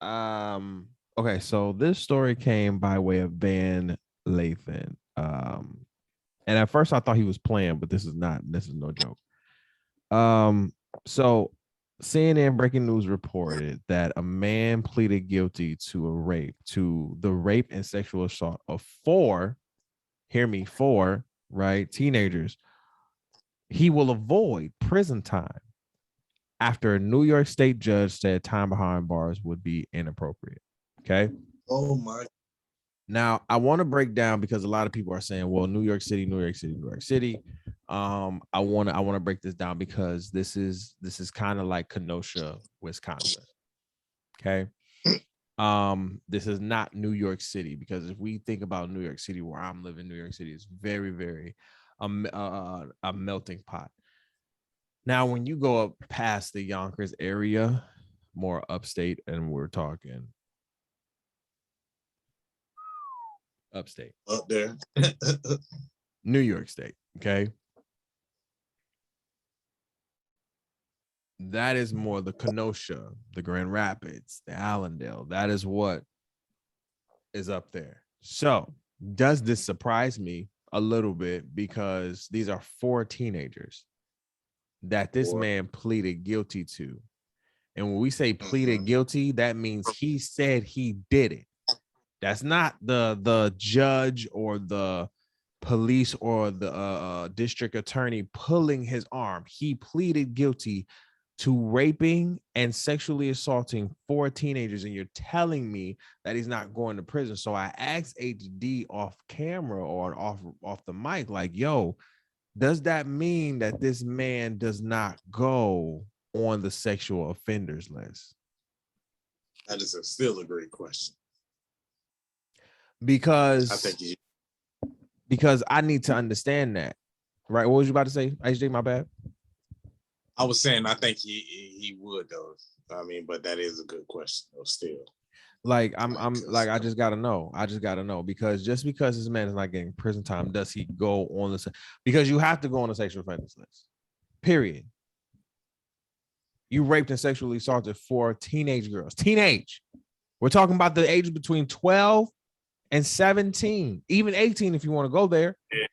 Okay, so this story came by way of Van Lathan. And at first I thought he was playing, but this is no joke. So CNN breaking news reported that a man pleaded guilty to the rape and sexual assault of four teenagers. He will avoid prison time after a New York State judge said time behind bars would be inappropriate. Okay. Oh my. Now I want to break down because a lot of people are saying, well, New York City. I want to break this down because this is kind of like Kenosha, Wisconsin. Okay. This is not New York City, because if we think about New York City, where I'm living, New York City is very, very a melting pot. Now, when you go up past the Yonkers area, more upstate, and we're talking upstate, up there, New York State, okay? That is more the Kenosha, the Grand Rapids, the Allendale. That is what is up there. So, does this surprise me a little bit? Because these are four teenagers that this man pleaded guilty to. And when we say pleaded guilty, that means he said he did it. That's not the judge or the police or the district attorney pulling his arm. He pleaded guilty to raping and sexually assaulting four teenagers, and you're telling me that he's not going to prison. So I asked HD off camera or off the mic, like, yo, does that mean that this man does not go on the sexual offenders list? That is still a great question. Because I need to understand that. Right? What was you about to say, HD? My bad. I was saying I think he would, though. I mean, but that is a good question, though, still. Like I'm like, I just gotta know. Because just because this man is not getting prison time, does he go on the, because you have to go on the sexual offenders list. Period. You raped and sexually assaulted 4 teenage girls. Teenage. We're talking about the ages between 12 and 17, even 18 if you want to go there. Yeah.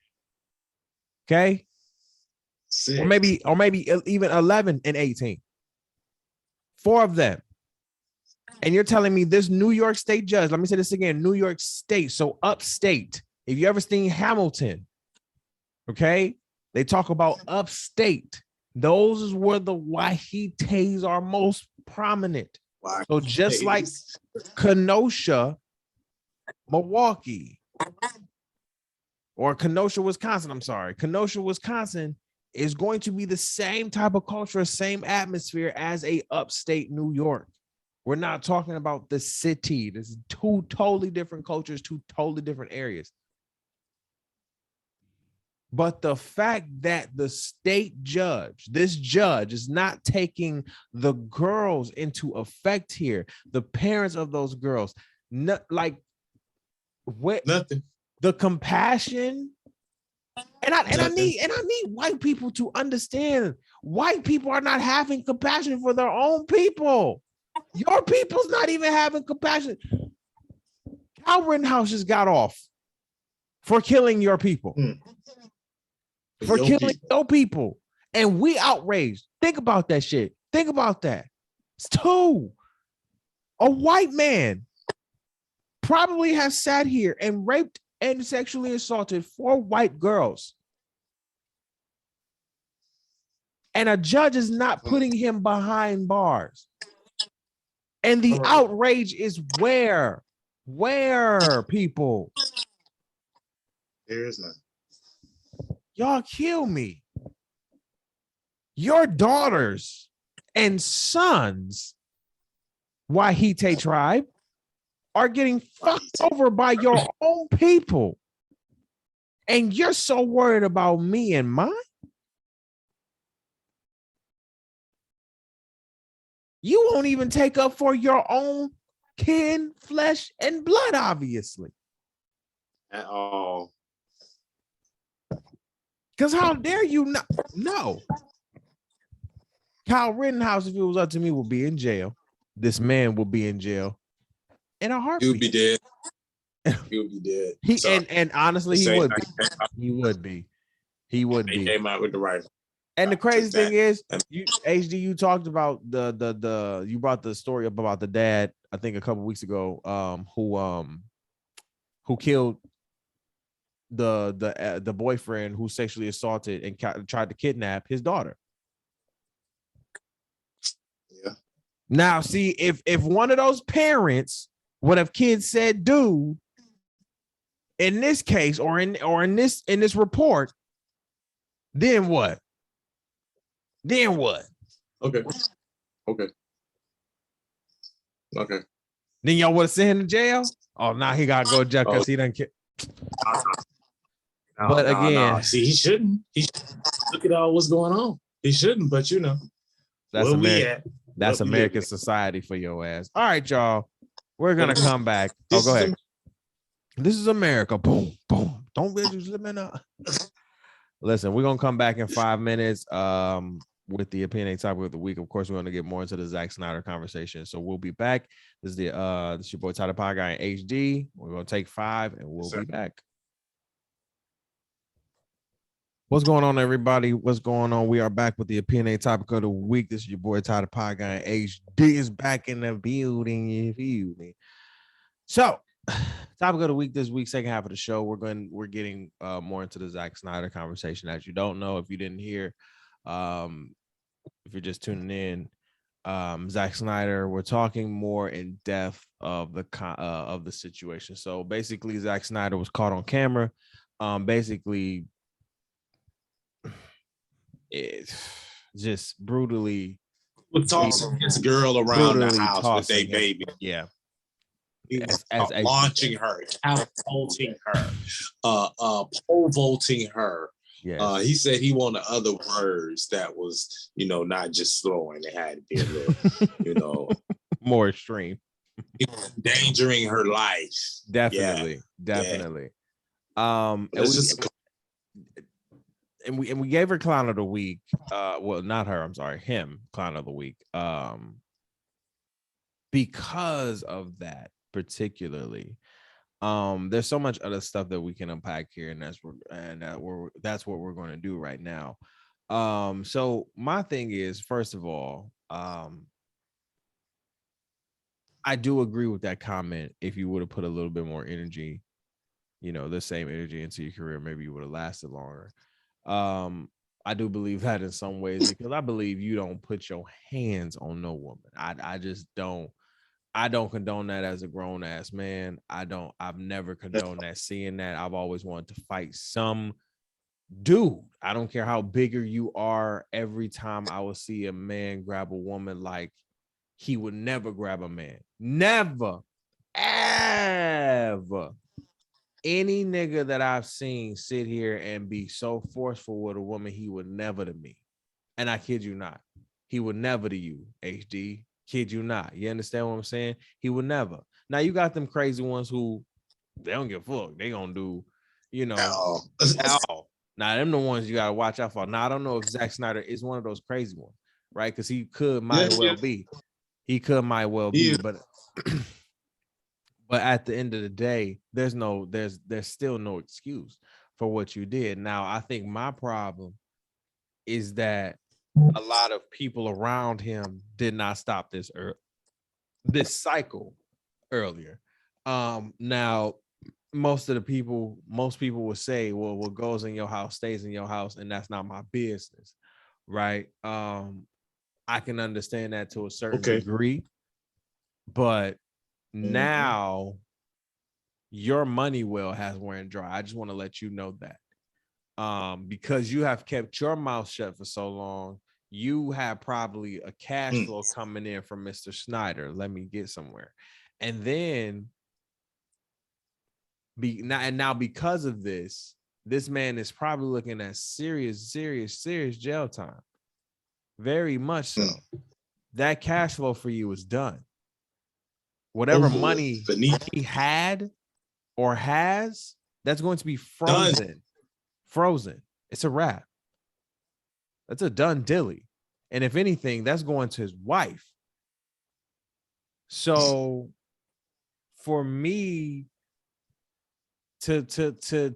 Okay. Sick. Or maybe even 11 and 18. 4 of them. And you're telling me this New York State judge, let me say this again, New York State, so upstate. If you ever seen Hamilton, okay, they talk about upstate. Those is where the Wahites are most prominent. So just like Kenosha, Milwaukee, or Kenosha, Wisconsin, Kenosha, Wisconsin is going to be the same type of culture, same atmosphere as a upstate New York. We're not talking about the city. This is 2 totally different cultures, 2 totally different areas. But the fact that the state judge, this judge is not taking the girls into effect here, the parents of those girls, like what nothing. The compassion. And I need white people to understand white people are not having compassion for their own people. Your people's not even having compassion. Kyle Rittenhouse just got off for killing your people. For killing your people. And we outraged. Think about that shit. Think about that. It's 2. A white man probably has sat here and raped and sexually assaulted 4 white girls. And a judge is not putting him behind bars. And the outrage is where people? There is none. Y'all kill me. Your daughters and sons, Wahite tribe, are getting fucked over by your own people. And you're so worried about me and mine? You won't even take up for your own kin, flesh, and blood, obviously. At all. Because how dare you not? No. Kyle Rittenhouse, if it was up to me, would be in jail. This man will be in jail in a heartbeat. He'll be dead. He'll be dead. And honestly, he would be. He would be. He would be. He came out with the rifle. And the crazy thing is, HD, you talked about you brought the story up about the dad, I think a couple weeks ago, who killed the boyfriend who sexually assaulted and tried to kidnap his daughter. Yeah. Now, see, if one of those parents would have kids said, dude, in this case or in this report, then what? Then what? Okay. Then y'all would have sent him to jail? Oh, now he got to go to jail because he done kill. But again, see, he shouldn't. Look at all what's going on. He shouldn't, but that's American. That's American society for your ass. All right, y'all. We're gonna come back. Oh, go ahead. This is America. Boom, boom. Don't really slip in up. Listen, we're gonna come back in 5 minutes. With the opinionated topic of the week. Of course, we're going to get more into the Zac Snyder conversation. So we'll be back. This is your boy Tyler Pie Guy in HD. We're going to take 5 and we'll be back. What's going on, everybody? What's going on? We are back with the opinionated topic of the week. This is your boy Tyler Pie Guy in HD is back in the building. You feel me? So, topic of the week this week, second half of the show, we're getting more into the Zac Snyder conversation. As you don't know, if you didn't hear, if you're just tuning in, Zac Snyder, we're talking more in depth of the situation. So basically, Zac Snyder was caught on camera. Basically, it's just brutally tossing this girl around the house with a baby. Yeah. As launching her, catapulting her, pole vaulting her. Yes. He said he wanted other words that was, not just throwing. It had to be a little, more extreme. Endangering her life. Definitely. Yeah. And and we gave her clown of the week. Well, not her, I'm sorry, him, clown of the week. Because of that particularly. There's so much other stuff that we can unpack here, and that's what we're going to do right now. So my thing is, first of all, I do agree with that comment. If you would have put a little bit more energy, the same energy into your career, maybe you would have lasted longer. I do believe that in some ways, because I believe you don't put your hands on no woman. I just don't. I don't condone that as a grown ass man. I've never condoned that, seeing that. I've always wanted to fight some dude. I don't care how bigger you are. Every time I will see a man grab a woman, like, he would never grab a man. Never, ever. Any nigga that I've seen sit here and be so forceful with a woman, he would never to me. And I kid you not. He would never to you, HD. Kid you not. You understand what I'm saying? He would never. Now you got them crazy ones who they don't give a fuck. They gonna do, all. Now them the ones you gotta watch out for. Now I don't know if Zac Snyder is one of those crazy ones, right? Because he might well be. He might well be, but but at the end of the day, there's still no excuse for what you did. Now I think my problem is that a lot of people around him did not stop this cycle earlier. Now most people would say, well, what goes in your house stays in your house, and that's not my business, right? I can understand that to a certain degree, but now your money well has ran dry. I just want to let you know that. Because you have kept your mouth shut for so long, you have probably a cash flow coming in from Mr. Snyder. Let me get somewhere. And then now because of this man is probably looking at serious jail time. Very much so. That cash flow for you is done. Whatever money he had or has, that's going to be frozen. Done. Frozen. It's a wrap. That's a done dilly. And if anything, that's going to his wife. So for me to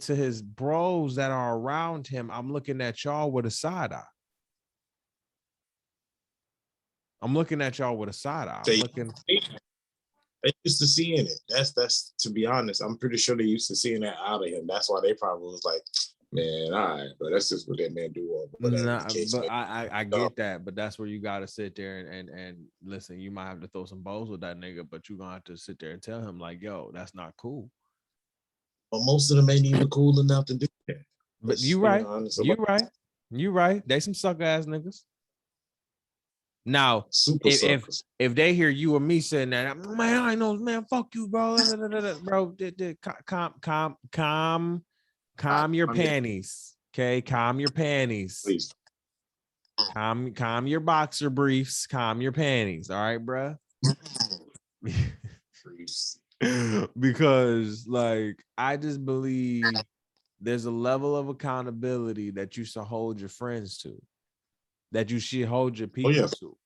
his bros that are around him, I'm looking at y'all with a side eye. They used to seeing it. That's to be honest, I'm pretty sure they used to seeing that out of him. That's why they probably was like, man, all right, but that's just what that man do. Or whatever but I get that, but that's where you gotta sit there and listen. You might have to throw some balls with that nigga, but you gonna have to sit there and tell him like, yo, that's not cool. But most of them ain't even cool enough to do that. But you right. They some sucker ass niggas. Now, if they hear you or me saying that, man, I know, man, fuck you, bro. Bro, calm your panties. Okay, calm your panties. Please. Calm your boxer briefs. Calm your panties. All right, bro. Because, like, I just believe there's a level of accountability that you should hold your friends to, that you should hold your people to.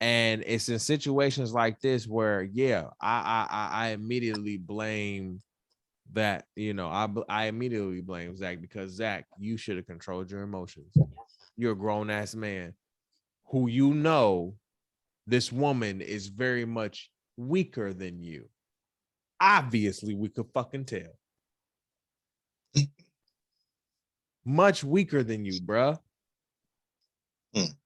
And it's in situations like this where, I immediately blame that, I immediately blame Zac, because Zac, you should have controlled your emotions. You're a grown ass man who, this woman is very much weaker than you. Obviously, we could fucking tell. Much weaker than you, bruh.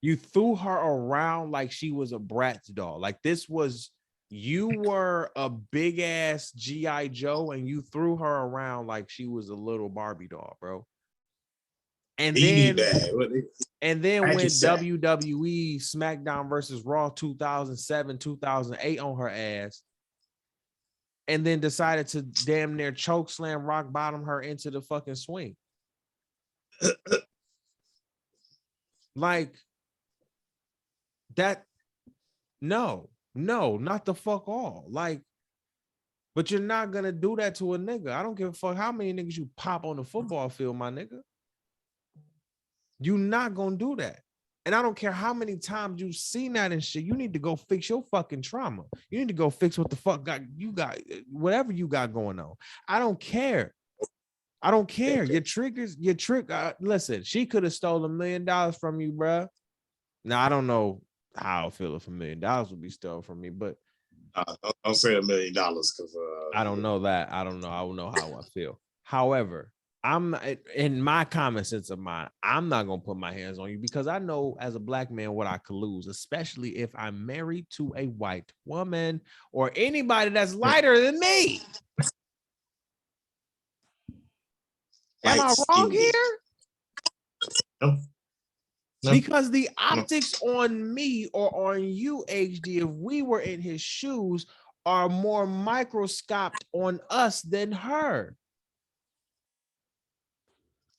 You threw her around like she was a Bratz doll. Like you were a big ass G.I. Joe, and you threw her around like she was a little Barbie doll, bro. And then when WWE SmackDown versus Raw 2007, 2008 on her ass, and then decided to damn near choke slam, rock bottom her into the fucking swing. Like that, no, not the fuck all. Like, but you're not gonna do that to a nigga. I don't give a fuck how many niggas you pop on the football field, my nigga. You're not gonna do that. And I don't care how many times you've seen that and shit. You need to go fix your fucking trauma. You need to go fix what the fuck you got, whatever you got going on. I don't care. I don't care. Your triggers, your trick. Listen, she could have stolen $1 million from you, bro. Now I don't know how I feel if $1 million would be stolen from me, but don't say $1 million because I don't know that. I don't know. I don't know how I feel. However, I'm in my common sense of mind, I'm not gonna put my hands on you because I know as a black man what I could lose, especially if I'm married to a white woman or anybody that's lighter than me. Am I wrong here? No. Because the optics on me or on you, HD, if we were in his shoes, are more microscoped on us than her.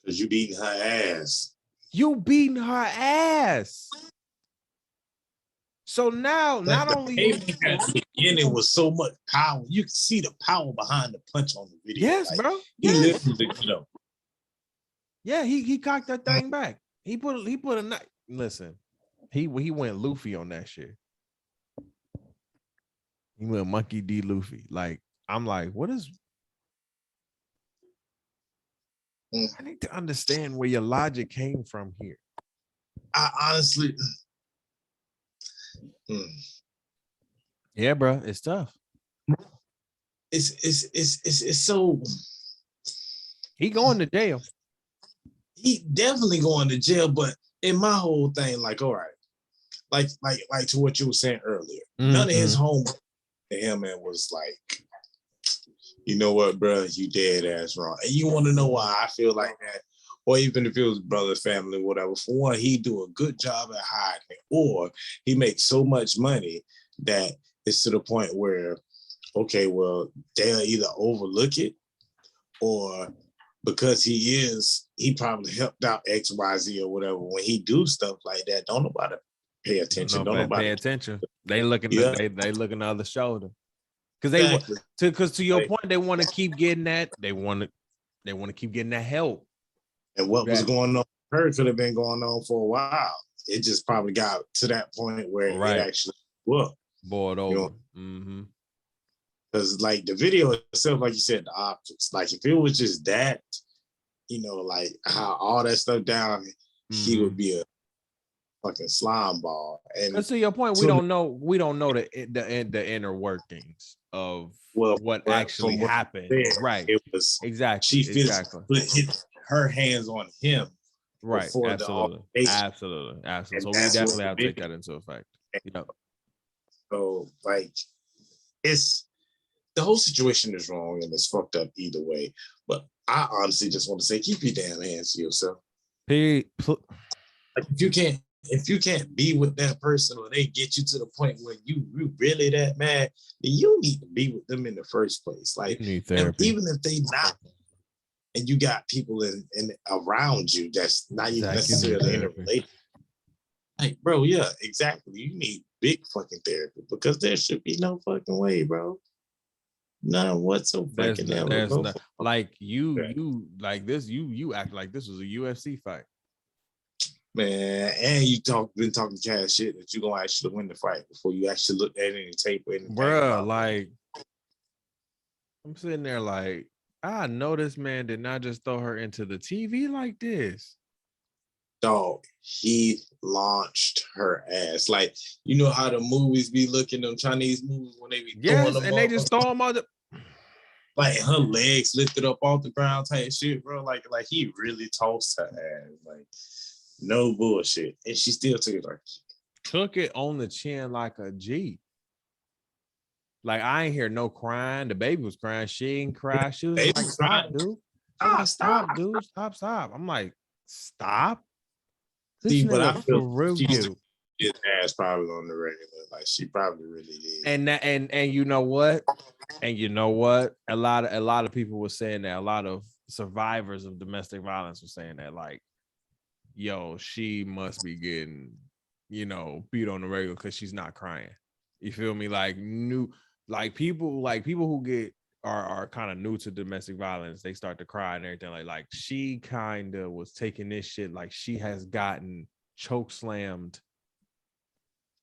Because you beating her ass. You beating her ass. So now, not only at the beginning was so much power. You can see the power behind the punch on the video. Yes, like, bro. He yes. literally, Yeah, he cocked that thing back. He put a knife. Listen, he went Luffy on that shit. He went Monkey D. Luffy. Like, I'm like, what is? I need to understand where your logic came from here. I honestly, yeah, bro, it's tough. It's so. He going to jail. He definitely going to jail, but in my whole thing, like, all right, like to what you were saying earlier, none of his home to him and was like, you know what, bro, you dead ass wrong. And you want to know why I feel like that? Or even if it was brother, family, whatever. For one, he do a good job at hiding it, or he makes so much money that it's to the point where, okay, well, they'll either overlook it, or because he probably helped out XYZ or whatever. When he do stuff like that, don't nobody pay attention. Don't nobody pay attention. They looking they looking the other shoulder. Because to your point, they want to keep getting that. They want to keep getting that help. And what was going on with her could have been going on for a while. It just probably got to that point where it actually boiled over. Because like the video itself, like you said, the optics. Like if it was just that, like how all that stuff down, he would be a fucking slime ball. And to your point, we don't know the inner workings of what actually happened. Right. It was exactly. She put her hands on him. Right. Absolutely. Absolutely. So we definitely have to take that into effect. Yep. So like it's the whole situation is wrong and it's fucked up either way. But I honestly just want to say, keep your damn hands to yourself. Like if you can't be with that person or they get you to the point where you really that mad, then you need to be with them in the first place. Like even if they not, and you got people in around you that's not even necessarily in a relationship. Like, bro, yeah, exactly. You need big fucking therapy because there should be no fucking way, bro. None whatsoever. There's no, like you like this. You act like this was a UFC fight, man. And you been talking cash shit that you gonna actually win the fight before you actually look at any tape or anything. Bruh, like I'm sitting there like I know this man did not just throw her into the TV like this. Dog, he launched her ass. Like, you know how the movies be looking, them Chinese movies when they be throwing them, and they just throw them out the like her legs lifted up off the ground type shit, bro. Like he really tossed her ass. Like, no bullshit. And she still took it on the chin like a G. Like I ain't hear no crying. The baby was crying. She ain't cry. She was like, stop, dude. Stop, dude. Stop. I'm like, stop. See, but I feel his ass probably on the regular. Like she probably really did. And you know what? A lot of people were saying that. A lot of survivors of domestic violence were saying that, like, yo, she must be getting, beat on the regular because she's not crying. You feel me? Like people who get are kind of new to domestic violence, they start to cry and everything. Like she kind of was taking this shit like she has gotten choke slammed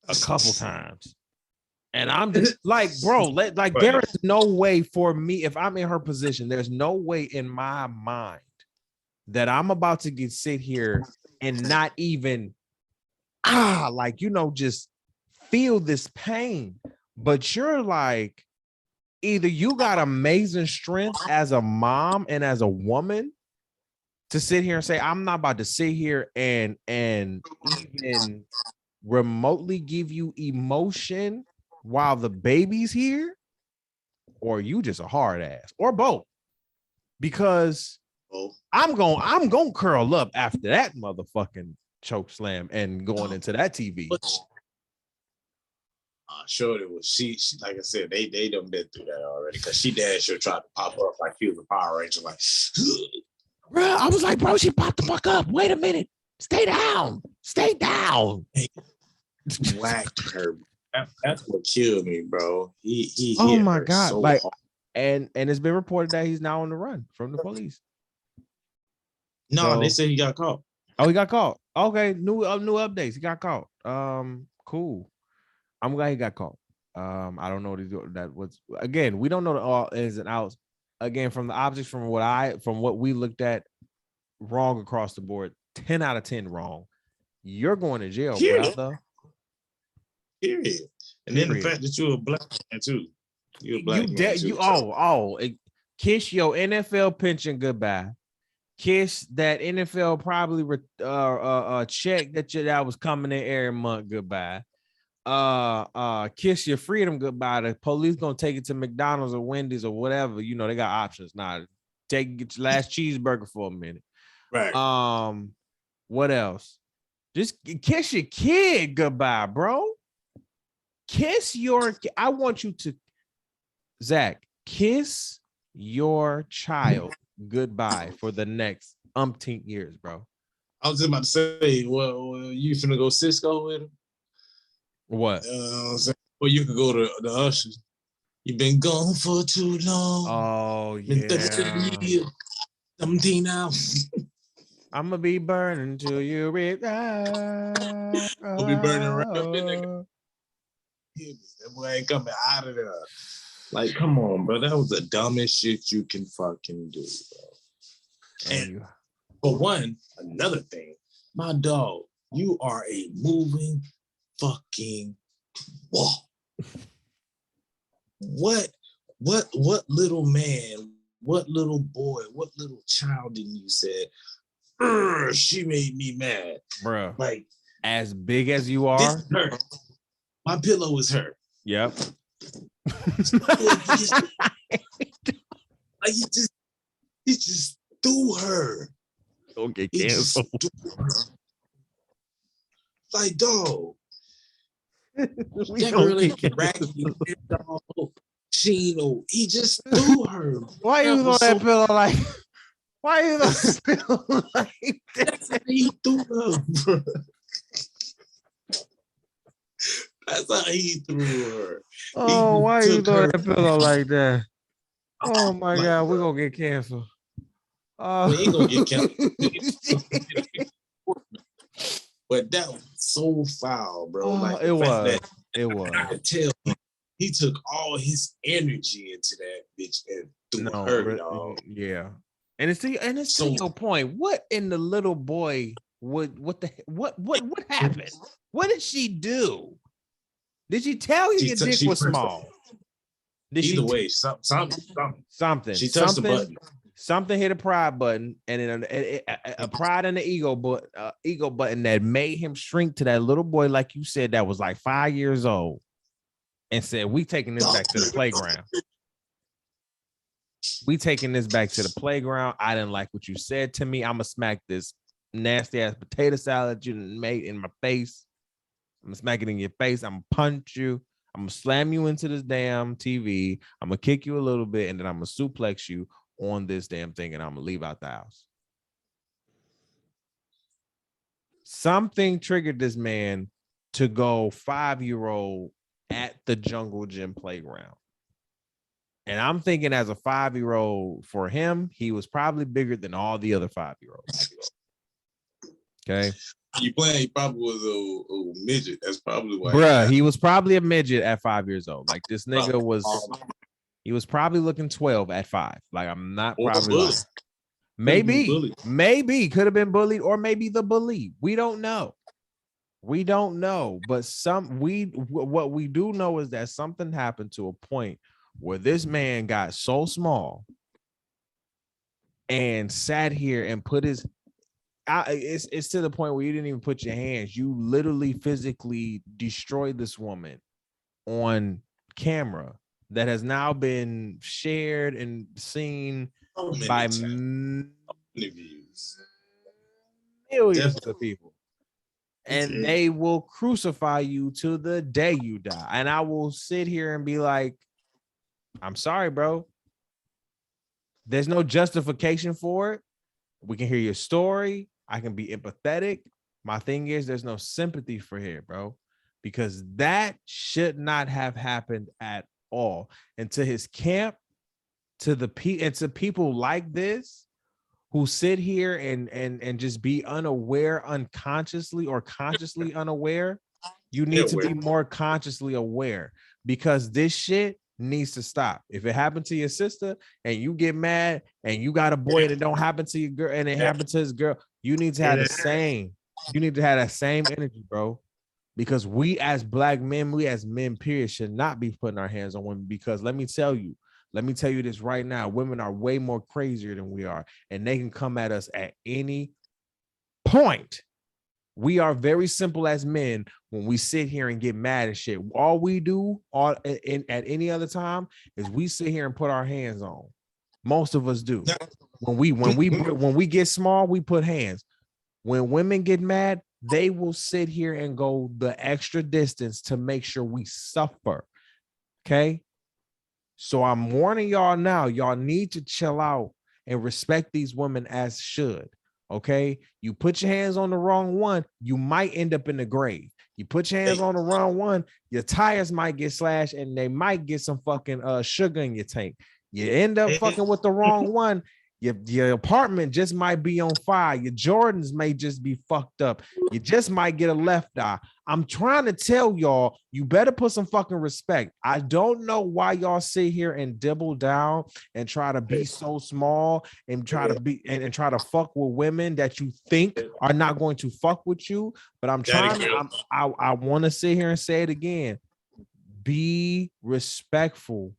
a couple times. And I'm just like, bro, there is no way for me, if I'm in her position, there's no way in my mind that I'm about to sit here and not even just feel this pain. But you're like, either you got amazing strength as a mom and as a woman to sit here and say, I'm not about to sit here and even remotely give you emotion while the baby's here, or you just a hard ass, or both. Because I'm gonna curl up after that motherfucking choke slam and going into that TV. Sure, it was she. Like I said, they done been through that already. Cause she damn sure tried to pop up like she was a Power Ranger. Like, bro, I was like, bro, she popped the fuck up. Wait a minute, stay down. Whacked her. That's what killed me, bro. He oh my her god, so like, hard. and it's been reported that he's now on the run from the police. No, so, they said he got caught. Oh, he got caught. Okay, new updates. He got caught. Cool. I'm glad he got caught. I don't know what that was. Again, we don't know the all ins and outs. Again, from the objects, from what we looked at, wrong across the board. 10 out of 10 wrong. You're going to jail, brother. Period. And then the fact that you're a black man too. You're a black man too. Kiss your NFL pension goodbye. Kiss that NFL probably check that was coming in every month goodbye. Kiss your freedom goodbye. The police gonna take it to McDonald's or Wendy's or whatever. You know, they got options now. Get your last cheeseburger for a minute. Right. What else? Just kiss your kid goodbye, bro. I want you to, Zac, kiss your child goodbye for the next umpteen years, bro. I was just about to say, well, you finna go Cisco with him? What? Well, you could go to the Ushers. You've been gone for too long. Oh, yeah. 17 now. I'm gonna be burning till you retire. I'll be burning right up in there. That boy ain't coming out of there. Like, come on, bro. That was the dumbest shit you can fucking do, bro. And for one, another thing, my dog, you are a moving fucking wall. What little man, what little boy, what little child in you said, she made me mad, bro? Like, as big as you are, her. My pillow is her. Yep. Like, he just threw her. Don't get canceled. Like, dog. That girl ain't raggedy, dog. He just threw her. Why you throw that pillow like? Why you throw that pillow like that? He threw her, bro. That's how he threw her. Oh, why you throw that pillow like that? Oh my God, we're gonna get canceled. We ain't gonna get canceled. But that was so foul, bro. Like, it was. I could tell he took all his energy into that bitch and threw her, dog. Yeah. And it's to your point. What in the little boy what happened? What did she do? Did she tell you your dick was small? Either way, something. She touched the button. Something hit a pride button, and then a pride and an ego button that made him shrink to that little boy, like you said, that was like 5 years old, and said, "We taking this back to the playground. We taking this back to the playground. I didn't like what you said to me. I'm gonna smack this nasty ass potato salad you made in my face. I'm gonna smack it in your face. I'm gonna punch you. I'm gonna slam you into this damn TV. I'm gonna kick you a little bit, and then I'm gonna suplex you on this damn thing, and I'm gonna leave out the house." Something triggered this man to go 5-year-old at the jungle gym playground And I'm thinking as a 5-year-old, for him, he was probably bigger than all the other 5-year-olds. Okay. You playing, he probably was a midget. That's probably why. Bruh, he was probably a midget at 5 years old. Like this nigga he was probably looking 12 at 5. Like I'm not probably lying. Maybe could have been bullied, or maybe the bully. We don't know. But what we do know is that something happened to a point where this man got so small and sat here and put his it's to the point where you didn't even put your hands. You literally physically destroyed this woman on camera that has now been shared and seen by millions of people. And they will crucify you to the day you die. And I will sit here and be like, I'm sorry, bro. There's no justification for it. We can hear your story. I can be empathetic. My thing is, there's no sympathy for here, bro, because that should not have happened at all. And to his camp, to people like this, who sit here and just be unaware unconsciously or consciously unaware, you need to be more consciously aware, because this shit needs to stop. If it happened to your sister and you get mad and you got a boy and it don't happen to your girl and it happened to his girl, you need to have that same energy, bro. Because we as black men, we as men, period, should not be putting our hands on women, because let me tell you this right now. Women are way more crazier than we are, and they can come at us at any point. We are very simple as men when we sit here and get mad and shit. All we do at any other time is we sit here and put our hands on. Most of us do. When we get small, we put hands. When women get mad, they will sit here and go the extra distance to make sure we suffer. Okay? So I'm warning y'all now, y'all need to chill out and respect these women as should. Okay. You put your hands on the wrong one, you might end up in the grave. You put your hands on the wrong one, your tires might get slashed and they might get some fucking sugar in your tank. You end up fucking with the wrong one. Your apartment just might be on fire. Your Jordans may just be fucked up. You just might get a left eye. I'm trying to tell y'all, you better put some fucking respect. I don't know why y'all sit here and dibble down and try to be so small and try to be and try to fuck with women that you think are not going to fuck with you. But I'm trying to, I want to sit here and say it again. Be respectful.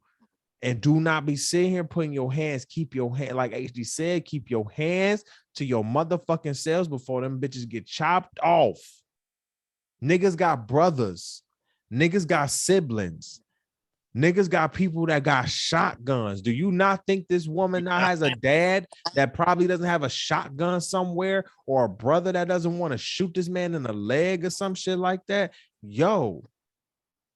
And do not be sitting here putting your hands, keep your hand, like HD said, keep your hands to your motherfucking selves before them bitches get chopped off. Niggas got brothers. Niggas got siblings. Niggas got people that got shotguns. Do you not think this woman now has a dad that probably doesn't have a shotgun somewhere, or a brother that doesn't want to shoot this man in the leg or some shit like that? Yo.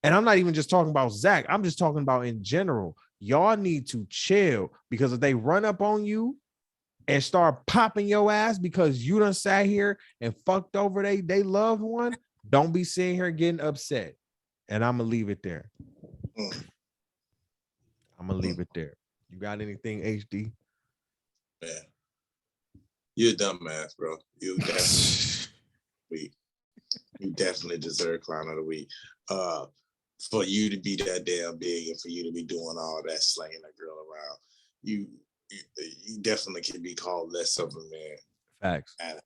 And I'm not even just talking about Zac. I'm just talking about in general. Y'all need to chill, because if they run up on you and start popping your ass because you done sat here and fucked over they loved one, don't be sitting here getting upset. And I'm going to leave it there. I'm going to leave it there. You got anything, HD? Man, you're a dumbass, bro. You definitely deserve Clown of the Week. For you to be that damn big and for you to be doing all that, slaying a girl around, you definitely can be called less of a man. Facts. And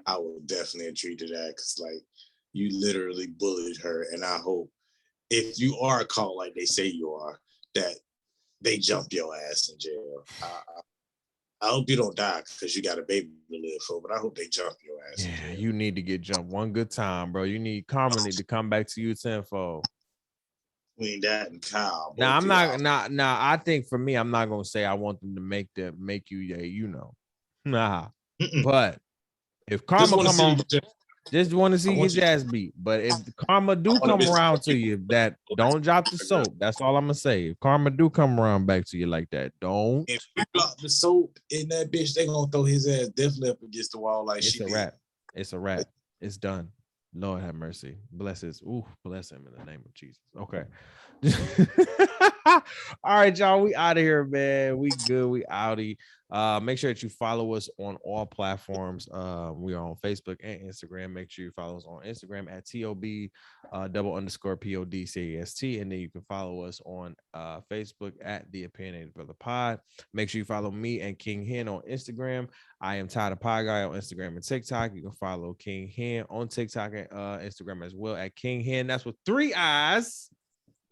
I will definitely agree to that, because like you literally bullied her, and I hope if you are caught like they say you are, that they jump your ass in jail. I hope you don't die because you got a baby to live for, but I hope they jump your ass. Yeah, you need to get jumped one good time, bro. You need karma need to come back to you tenfold. Between that and Kyle. Now I'm not. I think for me, I'm not gonna say I want them to make you, you know. Nah. But if karma come on, just want to see his ass beat. But if the karma do come around to you, that don't drop the soap. That's all I'm gonna say. If karma do come around back to you like that, don't. If you drop the soap in that bitch, they gonna throw his ass definitely up against the wall like it's a wrap. It's a wrap. It's done. Lord have mercy. Bless him in the name of Jesus. Okay. All right, y'all. We out of here, man. We good. We outie. Make sure that you follow us on all platforms. We are on Facebook and Instagram. Make sure you follow us on Instagram at TOB _PODCAST. And then you can follow us on Facebook at the Opinionated Brother Pod. Make sure you follow me and King Hen on Instagram. I am Ty the Pie Guy on Instagram and TikTok. You can follow King Hen on TikTok and Instagram as well at King Hen. That's with 3 eyes.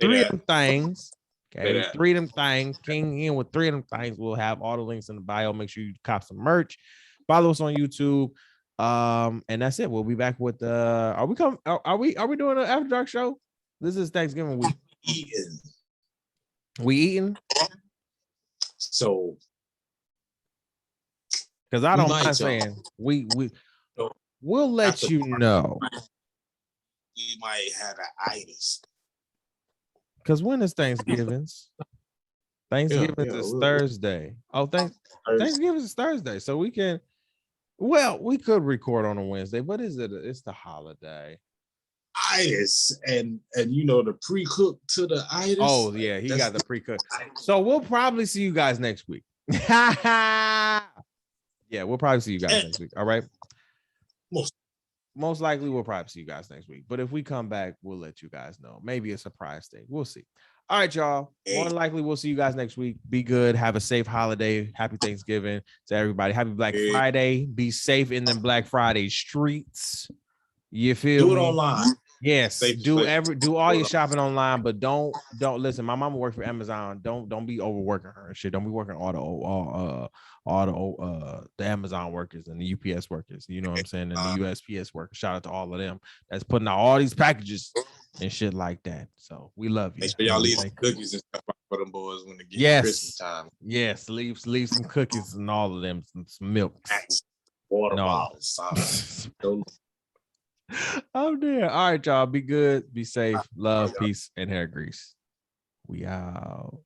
3 of them things. Okay, 3 of them things. King in with 3 of them things. We'll have all the links in the bio. Make sure you cop some merch. Follow us on YouTube. And that's it. We'll be back with are we doing an after dark show? This is Thanksgiving week. We eating? So because I don't mind saying we'll let you know. We might have an itis. Because when is Thanksgiving? Thanksgiving is Thursday. Oh, Thanksgiving is Thursday. So we could record on a Wednesday, but it's the holiday. Itis and the pre-cook to the itis. Oh, yeah, he got the pre-cook. So we'll probably see you guys next week. Yeah, we'll probably see you guys next week. All right. Most likely we'll probably see you guys next week. But if we come back, we'll let you guys know. Maybe a surprise thing. We'll see. All right, y'all. More than likely, we'll see you guys next week. Be good. Have a safe holiday. Happy Thanksgiving to everybody. Happy Black Friday. Be safe in the Black Friday streets. You feel me? Do it online. Yes. Do all your shopping online, but don't listen. My mama worked for Amazon. Don't be overworking her and shit. Don't be working all the Amazon workers and the UPS workers. You know what I'm saying? And the USPS workers. Shout out to all of them that's putting out all these packages and shit like that. So we love you. Make sure y'all leave some cookies and stuff for them boys when they get Christmas time. Yes, leave some cookies and all of them, some milk, water bottles. I'm there. All right, y'all. Be good. Be safe. Love, peace, and hair grease. We out.